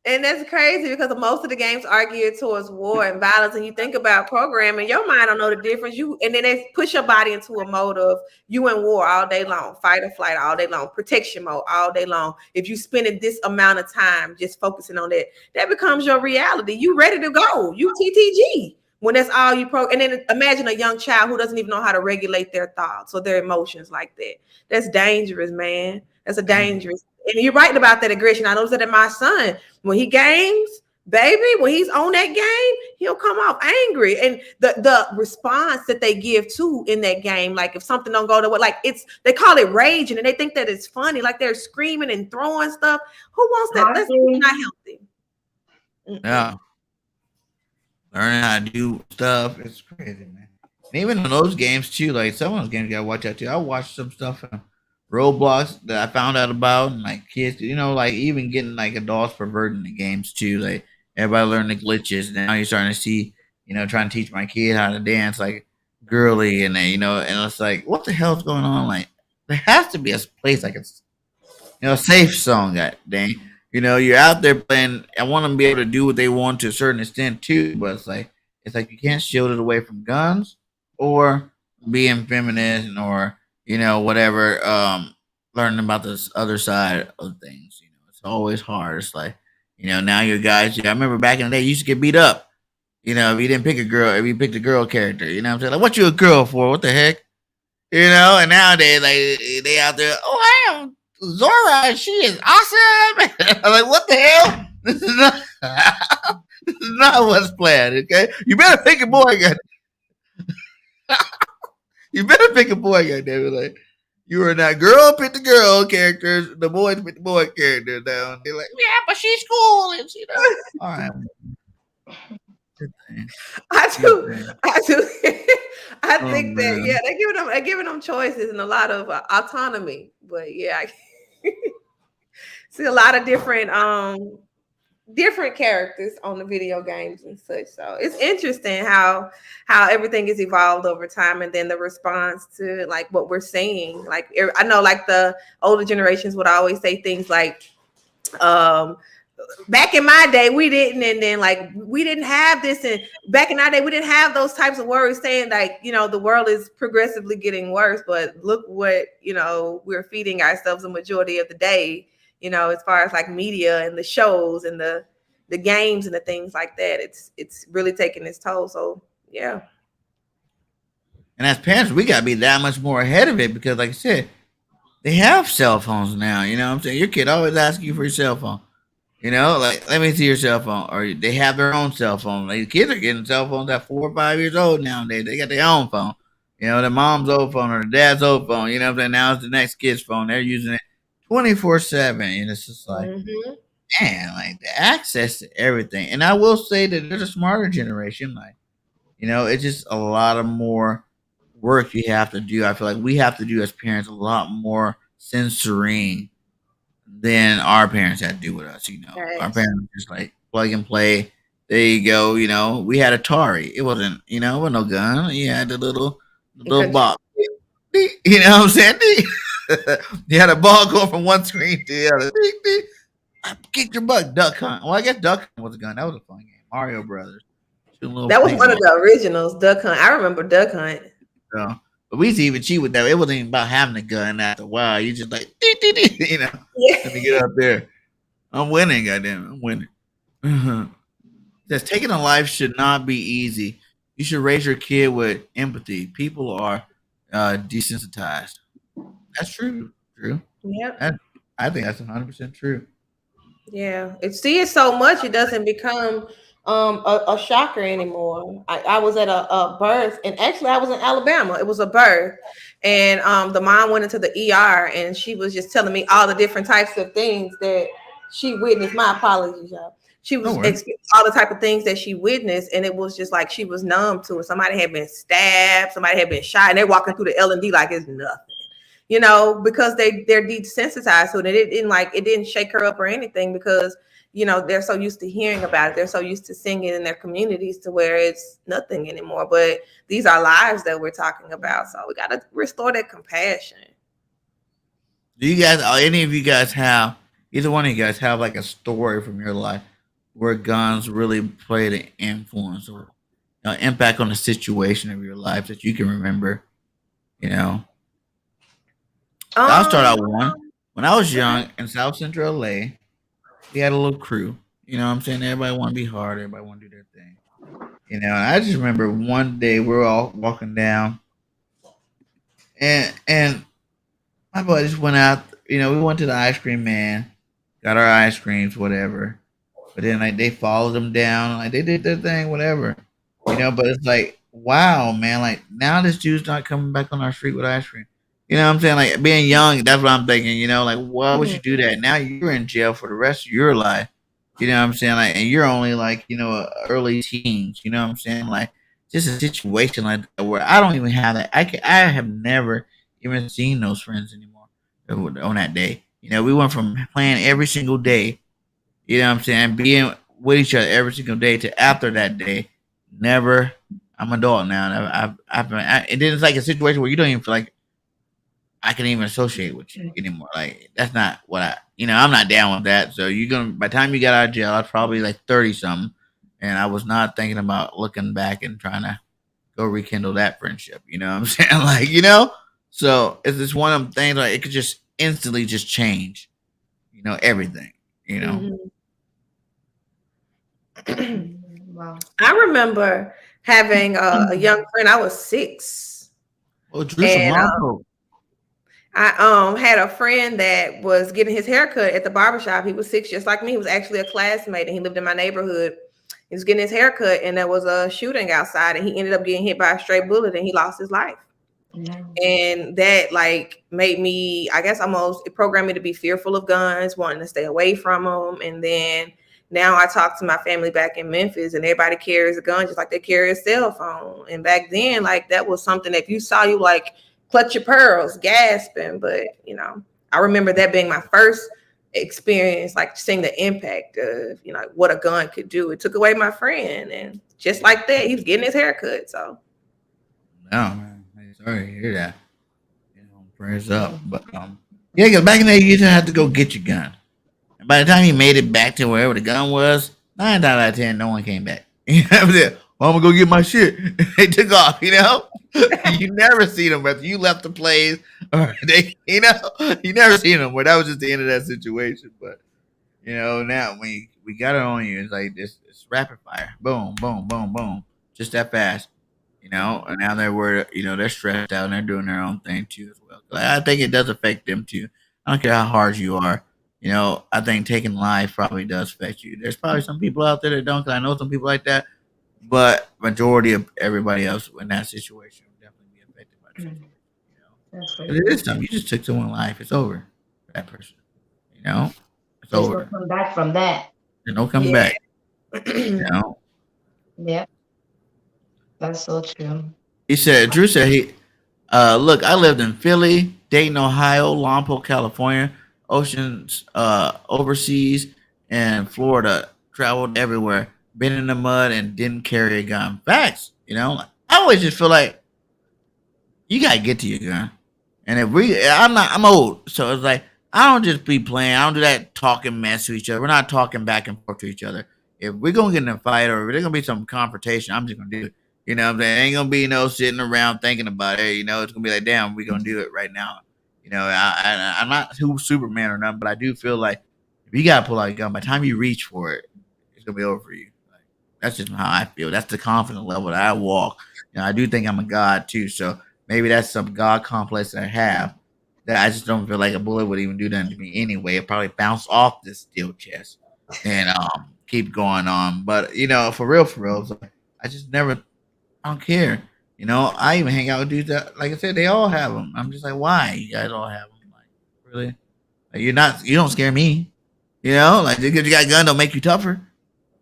And that's crazy because most of the games are geared towards war and violence. And you think about programming, your mind don't know the difference. And then they push your body into a mode of you in war all day long, fight or flight all day long, protection mode all day long. If you spend this amount of time just focusing on that, that becomes your reality. You ready to go. You TTG. When that's all you and then imagine a young child who doesn't even know how to regulate their thoughts or their emotions like that. That's dangerous, man. That's a dangerous. And you're right about that aggression. I noticed that in my son, when he games, baby, when he's on that game, he'll come off angry. And the response that they give to in that game, like if something don't go to what, like they call it raging, and they think that it's funny, like they're screaming and throwing stuff. Who wants that? That's not healthy. Yeah. Learning how to do stuff. It's crazy, man. And even in those games too, like some of those games you gotta watch out too. I watched some stuff on Roblox that I found out about, and like kids, like even getting like adults perverting the games too. Like everybody learn the glitches. Now you're starting to see, trying to teach my kid how to dance like girly, and then and it's like, what the hell's going on? Like there has to be a place like it's safe zone. God dang. You're out there playing. I want them to be able to do what they want to a certain extent too, but it's like you can't shield it away from guns or being feminist or whatever. Learning about this other side of things. It's always hard. It's like now you're guys. I remember back in the day, you used to get beat up. If you didn't pick a girl, if you picked a girl character, what I'm saying? Like, what you a girl for? What the heck? And nowadays, like they out there. Oh, I am Zora. She is awesome. I'm like, what the hell? This is not. This is not what's planned. Okay, you better pick a boy. God. You better pick a boy. Goddamn it! Like you are not girl. Pick the girl characters. The boys pick the boy characters down. They're like, yeah, but she's cool, and all right. Good thing. I Good do. thing. I do. I Oh think that man. they're giving them choices and a lot of autonomy. But yeah, I see a lot of different characters on the video games and such. So it's interesting how everything is evolved over time, and then the response to like what we're saying. Like I know, like the older generations would always say things like, back in my day we didn't, and then like we didn't have this, and back in our day we didn't have those types of words, saying like the world is progressively getting worse, but look what we're feeding ourselves a majority of the day, as far as like media and the shows and the games and the things like that. It's really taking its toll. So yeah. And as parents, we gotta be that much more ahead of it because, like I said, they have cell phones now. You know what I'm saying? Your kid always asks you for your cell phone. Like, let me see your cell phone. Or they have their own cell phone. Like, the kids are getting cell phones at 4 or 5 years old nowadays. They got their own phone. Their mom's old phone or their dad's old phone. You know what I'm saying? Now it's the next kid's phone. They're using it 24/7. And it's just like, man, like the access to everything. And I will say that there's a smarter generation. Like, it's just a lot of more work you have to do. I feel like we have to do as parents a lot more censoring than our parents had to do with us. Our Right. parents were just like plug and play. There you go. We had Atari. It wasn't, it wasn't no gun. You had the little Control. box. You know what I'm saying? You had a ball going from one screen to the other. I kicked your butt, Duck Hunt. Well, I guess Duck Hunt was a gun. That was a fun game. Mario Brothers. Shooting little That was one of paintball. the originals, Duck Hunt. I remember Duck Hunt. But we used to even cheat with that. It wasn't even about having a gun after a while. You just like, dee, dee, dee, Yeah. let me get up there. I'm winning, goddamn. I'm winning. Says taking a life should not be easy. You should raise your kid with empathy. People are desensitized. That's true. True. Yep. I think that's 100% true. Yeah, it's so much it doesn't become a shocker anymore. I was at a birth, and actually I was in Alabama. It was a birth, and the mom went into the ER, and she was just telling me all the different types of things that she witnessed. My apologies, y'all. She No was worries. all the type of things that she witnessed, and it was just like she was numb to it. Somebody had been stabbed, somebody had been shot, and they're walking through the L&D like it's nothing. Because they're desensitized to it. It didn't shake her up or anything, because they're so used to hearing about it. They're so used to seeing it in their communities to where it's nothing anymore. But these are lives that we're talking about, so we got to restore that compassion. Do you guys, any of you guys have, either one of you guys have like a story from your life where guns really played an influence or impact on the situation of your life that you can remember? I'll start out with one. When I was young in South Central LA, we had a little crew. You know what I'm saying? Everybody want to be hard. Everybody want to do their thing. And I just remember one day we were all walking down, and my buddies went out. We went to the ice cream man, got our ice creams, whatever. but then like they followed them down, like they did their thing, whatever, you know. But it's like, wow, man, like now this dude's not coming back on our street with ice cream. You know what I'm saying? Like being young, that's what I'm thinking. You know, like why would you Mhm. do that? Now you're in jail for the rest of your life. You know what I'm saying? Like, and you're only like early teens. You know what I'm saying? Like just a situation like that where I don't even have that. I have never even seen those friends anymore on that day. You know, we went from playing every single day, you know what I'm saying, being with each other every single day to after that day, never. I'm an adult now. And and then it's like a situation where you don't even feel like I can even associate with you anymore. Like that's not what I'm not down with that. So you're gonna by the time you got out of jail, I was probably like 30 something, and I was not thinking about looking back and trying to go rekindle that friendship. You know what I'm saying? Like so it's just one of them things like it could just instantly just change. Everything. You know. Mhm. Wow. I remember having a young friend. I was 6, Oh, Drew from and Longpole. I had a friend that was getting his haircut at the barbershop. He was 6, just like me. He was actually a classmate, and he lived in my neighborhood. He was getting his haircut, and there was a shooting outside, and he ended up getting hit by a stray bullet, and he lost his life. Yeah. And that like made me, I guess, almost it programmed me to be fearful of guns, wanting to stay away from them. And then now I talk to my family back in Memphis, and everybody carries a gun just like they carry a cell phone. And back then, like that was something that if you saw, you like clutch your pearls, gasping. But I remember that being my first experience, like seeing the impact of what a gun could do. It took away my friend, and just like that, he was getting his haircut. So No, man. Hey, sorry to hear that. Prayers up. But yeah, because back in the day, you used to have to go get your gun. And by the time you made it back to wherever the gun was, 9 times out of 10, no one came back. You know what I'm saying? Well, I'm gonna go get my shit. They took off. You never see them whether you left the place or they. You never seen them. But that was just the end of that situation. But now when we got it on you, it's like this it's rapid fire. Boom, boom, boom, boom. Just that fast. And now they're worried, they're stressed out and they're doing their own thing too as well. I think it does affect them too. I don't care how hard you are. I think taking life probably does affect you. There's probably some people out there that don't, 'cause I know some people like that, but majority of everybody else in that situation would definitely be affected by the situation. You know, That's for 'Cause it sure. is something. You just took someone's life. It's over for that person. You know, it's There's no over. come back from that. There's no coming yeah. back. You know, Yeah, that's so true. Drew said look, I lived in Philly, Dayton, Ohio, Lompoc, California, Oceans, overseas, and Florida. Traveled everywhere, been in the mud, and didn't carry a gun. Facts, I always just feel like you gotta get to your gun. And I'm old, so it's like I don't just be playing. I don't do that talking mess to each other. We're not talking back and forth to each other. If we're gonna get in a fight or if there's gonna be some confrontation, I'm just gonna do it. You know what I'm saying? Ain't gonna be no sitting around thinking about it. It's gonna be like, damn, we're gonna do it right now. I'm not Superman or nothing, but I do feel like if you gotta pull out your gun, by the time you reach for it, it's gonna be over for you. Like, that's just how I feel. That's the confident level that I walk. I do think I'm a god too, so maybe that's some god complex that I have that I just don't feel like a bullet would even do nothing to me anyway. It probably bounce off this steel chest and keep going on. But for real, it's like, I just never. I don't care. I even hang out with dudes that, like I said, they all have them. I'm just like, why you guys all have them? Like, really? Like, you don't scare me. Like just because you got a gun don't make you tougher.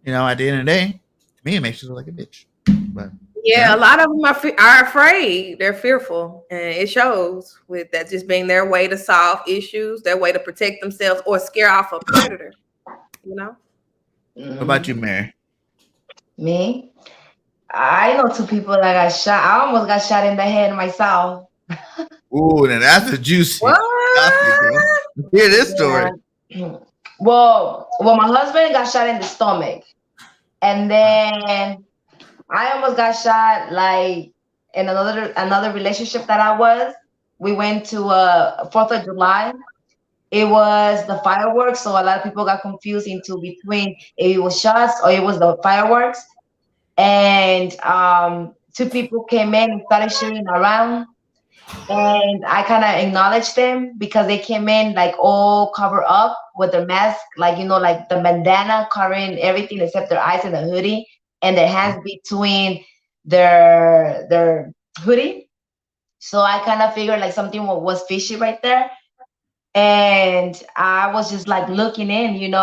At the end of the day, to me, it makes you look like a bitch. But Yeah, a lot of them are afraid. They're fearful, and it shows with that just being their way to solve issues, their way to protect themselves or scare off a predator. You know. what about you, Mary? Me, I know two people that got shot. I almost got shot in the head myself. Ooh, now that's a juicy. What? Gossip, girl. Let's hear this story. Yeah. Well, my husband got shot in the stomach, and then I almost got shot like in another relationship that I was. We went to 4th of July. It was the fireworks, so a lot of people got confused into between if it was shots or it was the fireworks. And two people came in and started shooting around. And I kind of acknowledged them because they came in like all covered up with their mask, like like the bandana covering everything except their eyes and the hoodie, and their hands between their hoodie. So I kind of figured like something was fishy right there, and I was just like looking in,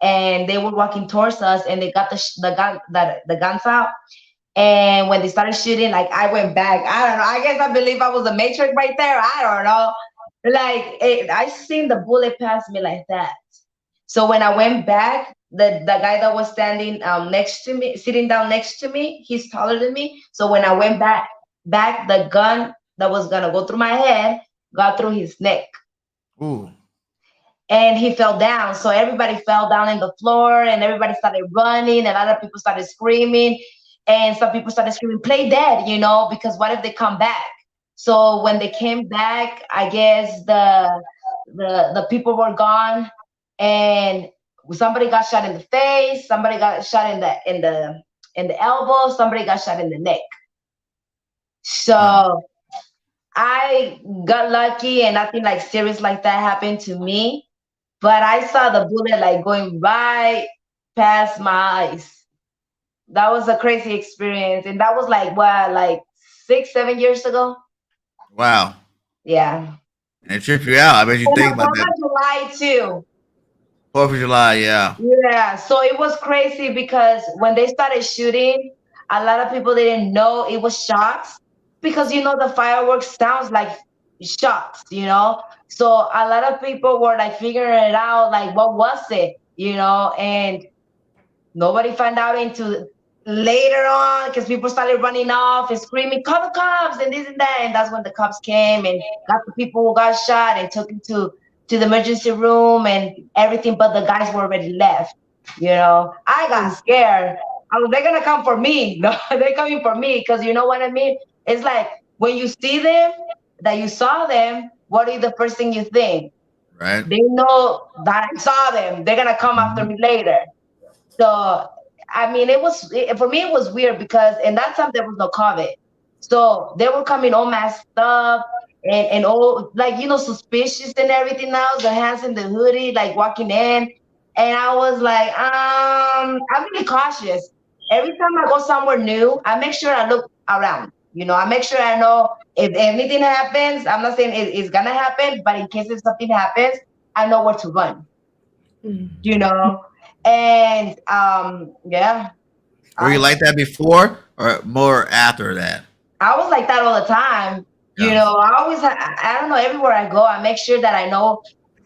and they were walking towards us, and they got the guns out. And when they started shooting, like I went back. I don't know. I guess I believe I was a matrix right there. I don't know. Like I seen the bullet pass me like that. So when I went back, the guy that was standing next to me, sitting down next to me, he's taller than me. So when I went back, the gun that was gonna go through my head got through his neck. Ooh. And he fell down. So everybody fell down in the floor and everybody started running. A lot of people started screaming. And some people started screaming, play dead, because what if they come back? So when they came back, I guess the people were gone, and somebody got shot in the face, somebody got shot in the elbow, somebody got shot in the neck. Wow. So I got lucky and nothing like serious like that happened to me. But I saw the bullet like going right past my eyes. That was a crazy experience. And that was like what, like 6, 7 years ago? Wow. Yeah. And it trips you out. I bet you And think the about 4th that. of July too. 4th of July, yeah. Yeah. So it was crazy because when they started shooting, a lot of people didn't know it was shots because the fireworks sounds like shots. So a lot of people were like figuring it out, like what was it, and nobody found out into later on because people started running off and screaming, call the cops and this and that. And that's when the cops came and got the people who got shot and took them to the emergency room and everything. But the guys were already left. I got scared. I was, they're going to come for me. No, they're coming for me because you know what I mean? It's like when you see them, that you saw them, what is the first thing you think? Right. They know that I saw them. They're going to come after me later. So, I mean, for me, it was weird because in that time there was no COVID. So they were coming all masked up and all like, suspicious and everything else, their hands in the hoodie, like walking in. And I was like, I'm really cautious. Every time I go somewhere new, I make sure I look around. I make sure I know if anything happens. I'm not saying it's gonna happen, but in case if something happens, I know where to run. And yeah, Were you like that before or more after that? I was like that all the time. Yeah. I always, I don't know, everywhere I go, I make sure that I know,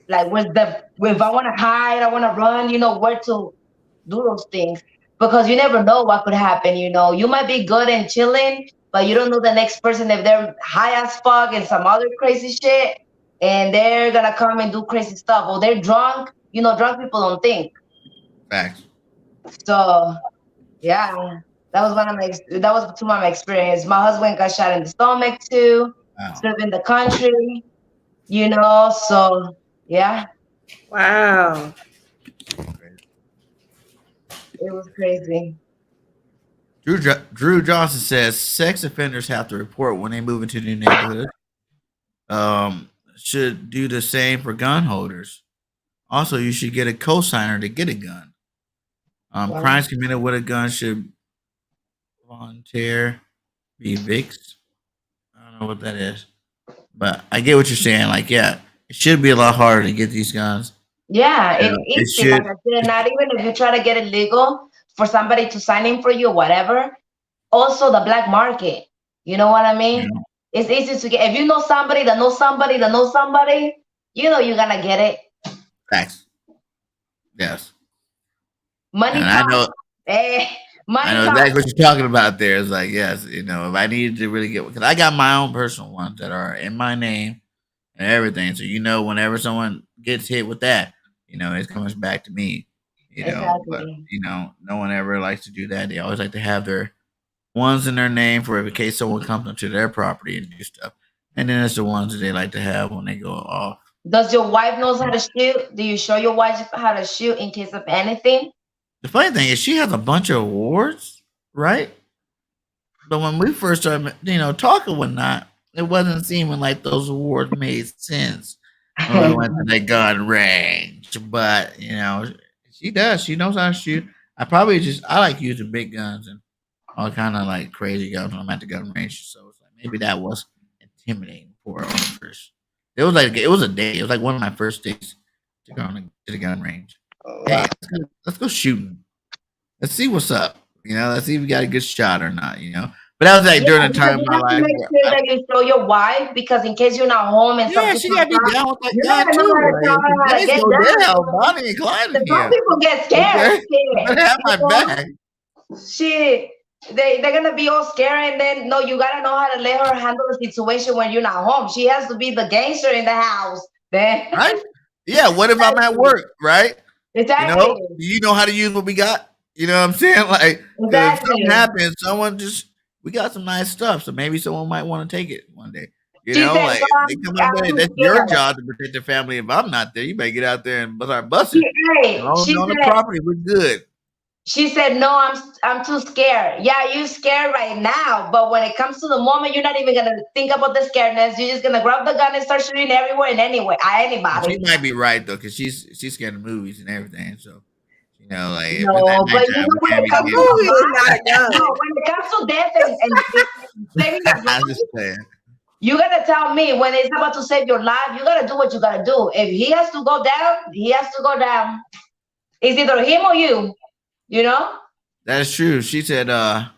like, if I want to hide, I want to run, where to do those things. Because you never know what could happen, You might be good and chilling, but you don't know the next person if they're high as fuck and some other crazy shit, and they're going to come and do crazy stuff. Or they're drunk. Drunk people don't think. Facts. So, yeah. That was two of my experience. My husband got shot in the stomach too, Wow. served in the country, so yeah, Wow. it was crazy. Drew Johnson says sex offenders have to report when they move into new neighborhoods. Should do the same for gun holders. Also, you should get a cosigner to get a gun. Wow. Crimes committed with a gun should volunteer be fixed. I don't know what that is, but I get what you're saying. Like, yeah, it should be a lot harder to get these guns. Yeah, You it know, it is. Like should. I said, not even if you try to get it legal for somebody to sign in for you or whatever. Also, the black market. You know what I You mean? know, It's easy to get. If you know somebody that knows somebody that knows somebody, you're gonna get it. facts. Yes, Money and talks. Eh, I money know talks. exactly what you're talking about. There, it's like, yes, if I needed to really get, because I got my own personal ones that are in my name and everything. So whenever someone gets hit with that, it comes back to me. But Exactly. no one ever likes to do that. They always like to have their ones in their name for in case someone comes onto their property and do stuff. And then it's the ones that they like to have when they go off. Does your wife knows how to shoot? Do you show your wife how to shoot in case of anything? The funny thing is, she has a bunch of awards, right? But when we first started, talking whatnot, it wasn't seeming like those awards made sense when we went to the gun range. But she does. She knows how to shoot. I like using big guns and all kind of like crazy guns when I'm at the gun range. So it's like maybe that was intimidating for her on the first. It was a day. It was like one of my first days to go to the gun range. Hey, Wow. let's go shooting. Let's see what's up. Let's see if we got a good shot or not. But that was like Yeah, during a because time you in my have to life make where sure that you show your wife because in case you're not home and yeah, something she comes got me up, down with that you're not gun gonna know too. how to Like tell if her the how to dice get go down, down. Bonnie and Clyde in Some here. people get scared. Okay, you better have my know? back. Shit. They're gonna be all scared and then no, you gotta know how to let her handle the situation when you're not home. She has to be the gangster in the house. Then Right? Yeah. What if I'm at exactly. work? Right? Exactly. Do you know how to use what we got? You know what I'm saying? Like, because if something Exactly. happens, we got some nice stuff. So maybe someone might want to take it one day. She said, Like no, if they come up I'm there, too that's your scared. job to protect your family. If I'm not there, you better get out there and start busting. She, As hey, long as she you're on the said, property, we're good. She said, "No, I'm too scared." Yeah, you scared right now, but when it comes to the moment, you're not even gonna think about the scaredness. You're just gonna grab the gun and start shooting everywhere and anywhere at She anybody. might be right though, because she's scared of movies and everything. So like if it's at No, but you nighttime, know we when can't it be A comes to getting. the movie is not life, a gun. no, when it comes to death and saving your I'm life, just saying. you gotta tell me when it's about to save your life. You gotta do what you gotta do. If he has to go down, he has to go down. It's either him or you. You know. That's true. She said, I'm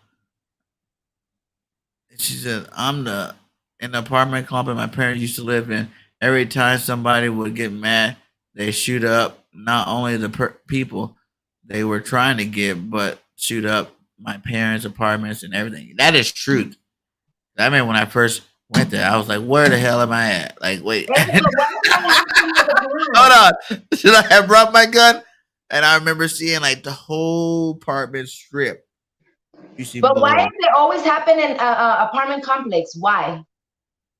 the in the apartment complex my parents used to live in. Every time somebody would get mad, they shoot up not only the people they were trying to get, but shoot up my parents' apartments and everything. That is truth. I mean, when I first went there, I was like, "Where the hell am I at?" Like, wait, And so why is that happening all the time? hold on. Should I have brought my gun? And I remember seeing like the whole apartment strip. You see But why blow. does it always happen in apartment complex? Why?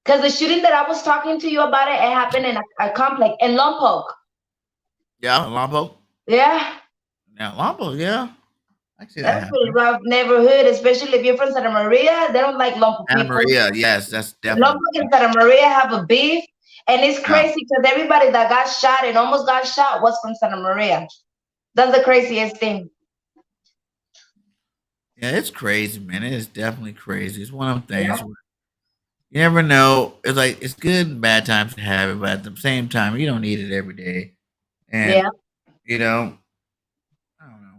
Because the shooting that I was talking to you about it happened in a complex in Lompoc. Yeah, Lombo. Yeah, Yeah, Lombo. Yeah, I see that that's a pretty happen. rough neighborhood, especially if you're from Santa Maria. They don't like Lompoc Anna people. Maria. Yes, that's definitely. Lompoc and Santa Maria have a beef, and it's Yeah, crazy because everybody that got shot and almost got shot was from Santa Maria. That's the craziest thing. yeah, it's crazy, man. It is definitely crazy. It's one of them Yeah. things where you never know. It's like it's good and bad times to have it, but at the same time, you don't need it every day. And Yeah. you know, I don't know.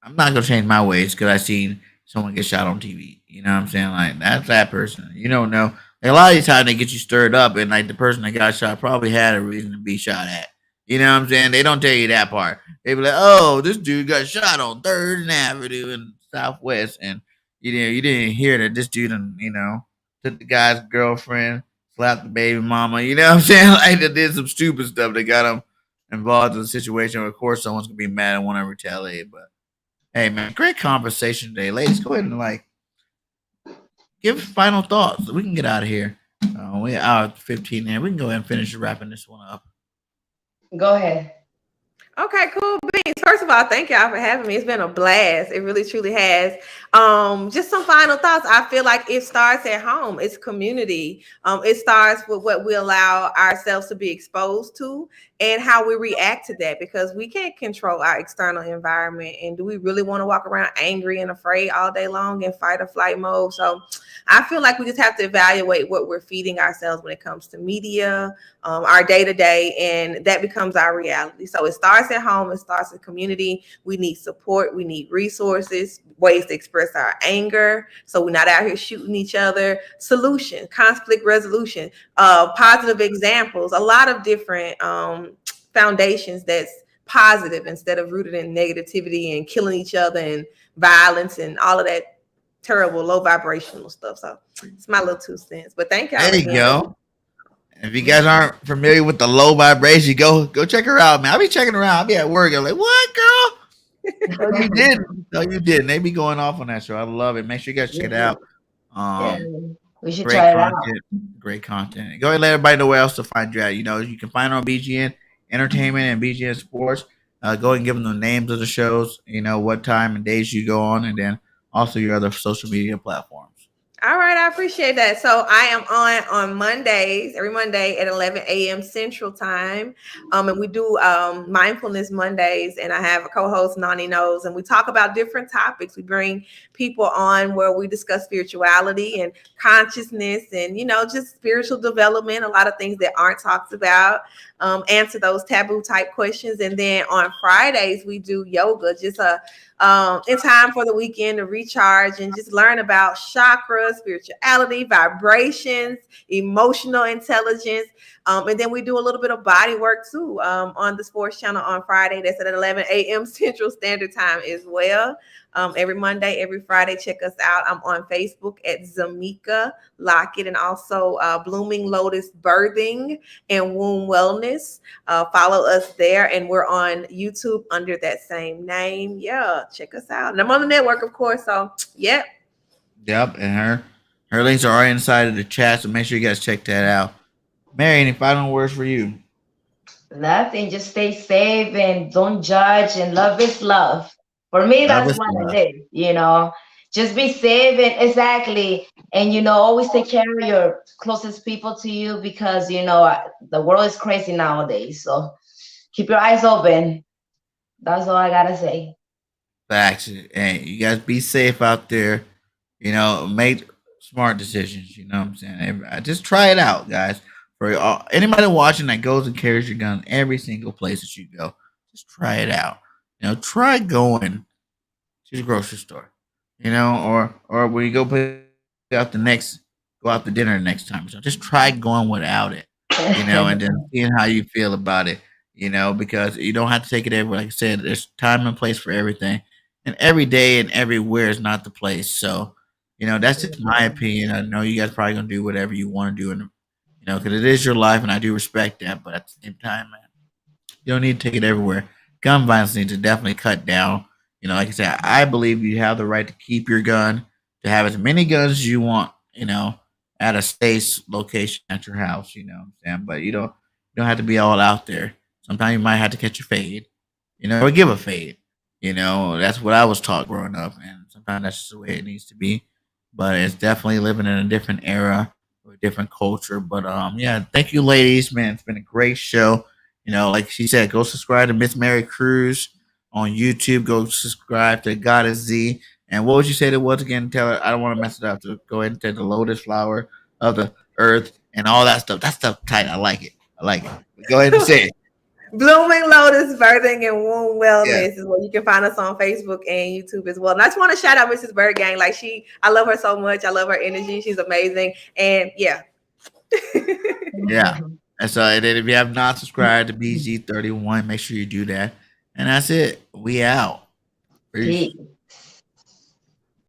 I'm not gonna change my ways because I seen someone get shot on TV. You know what I'm saying? Like that's that person. You don't know. Like, a lot of the time they get you stirred up, and like the person that got shot probably had a reason to be shot at. You know what I'm saying? They don't tell you that part. They be like, "Oh, this dude got shot on Third and Avenue in Southwest," and you didn't hear that this dude, took the guy's girlfriend, slapped the baby mama. You know what I'm saying? Like they did some stupid stuff that got him involved in a situation where, of course, someone's gonna be mad and want to retaliate, but. Hey man, great conversation today, ladies. Go ahead and give final thoughts. We can get out of here. We're hour 15 there. We can go ahead and finish wrapping this one up. Go ahead. Okay, cool beans. First of all, thank y'all for having me. It's been a blast. It really truly has. Just some final thoughts. I feel like it starts at home. It's community. It starts with what we allow ourselves to be exposed to and how we react to that because we can't control our external environment. And do we really want to walk around angry and afraid all day long in fight or flight mode? So I feel like we just have to evaluate what we're feeding ourselves when it comes to media, our day to day, and that becomes our reality. So it starts at home, it starts in community. We need support, we need resources, ways to express our anger. So we're not out here shooting each other. Solution, conflict resolution, positive examples, a lot of different foundations that's positive instead of rooted in negativity and killing each other and violence and all of that terrible low vibrational stuff. So it's my little 2 cents. But thank y'all There you again. go. If you guys aren't familiar with the low vibration, go check her out, man. I'll be checking her out. I'll be at work. I'm like, what, girl? No, you didn't. No, you didn't. They be going off on that show. I love it. Make sure you guys check it out. Yeah, Um, we should Great try it out. content. Great content. Go ahead and let everybody know where else to find you at. You can find her on BGN Entertainment and BGN Sports. Go ahead and give them the names of the shows, what time and days you go on, and then also your other social media platforms. All right, I appreciate that. So I am on Mondays, every Monday at 11 a.m. Central Time, and we do Mindfulness Mondays. And I have a co-host, Nani Knows, and we talk about different topics. We bring people on where we discuss spirituality and consciousness, and just spiritual development. A lot of things that aren't talked about. Answer those taboo type questions, and then on Fridays we do yoga, just a in time for the weekend to recharge and just learn about chakras, spirituality, vibrations, emotional intelligence. And then we do a little bit of body work too on the sports channel on Friday. That's at 11 a.m. Central Standard Time as well. Every Monday, every Friday, check us out. I'm on Facebook at Zamika Lockett, and also Blooming Lotus Birthing and Womb Wellness. Follow us there, and we're on YouTube under that same name. Yeah, check us out. And I'm on the network, of course. So, yeah. Yep, and her links are already inside of the chat, so make sure you guys check that out. Mary, any final words for you? Nothing. Just stay safe and don't judge. And love is love. For me, Love that's is what love. it is. Just be safe and exactly. And always take care of your closest people to you because the world is crazy nowadays. So keep your eyes open. That's all I gotta say. Facts. And you guys be safe out there. Make smart decisions. You know what I'm saying? Just try it out, guys. For anybody watching that goes and carries your gun every single place that you go, just try it out. Try going to the grocery store. Or when you out the next go out to dinner the next time. So just try going without it. And then seeing how you feel about it. Because you don't have to take it everywhere. Like I said, there's time and place for everything, and every day and everywhere is not the place. So, that's just my opinion. I know you guys probably gonna do whatever you want to do, and because it is your life, and I do respect that. But at the same time, man, you don't need to take it everywhere. Gun violence needs to definitely cut down. Like I said, I believe you have the right to keep your gun, to have as many guns as you want, at a safe location at your house, what I'm saying? But you don't have to be all out there. Sometimes you might have to catch a fade, or give a fade. That's what I was taught growing up, and sometimes that's just the way it needs to be. But it's definitely living in a different era, or a different culture. But yeah, thank you, ladies, man. It's been a great show. Like she said, go subscribe to Miss Mary Cruz on YouTube. Go subscribe to Goddess Z. And what would you say it was again? Tell her I don't want to mess it up. To go ahead and say the lotus flower of the earth and all that stuff. That stuff tight. I like it. I like it. Go ahead and say it. Blooming Lotus Birthing and Womb Yeah. Wellness is where you can find us on Facebook and YouTube as well. And I just want to shout out Mrs. BIRDGANG. Like I love her so much. I love her energy. She's amazing. And yeah. Yeah. And so, and then if you have not subscribed to BG31, make sure you do that. And that's it. We out. Peace. Peace.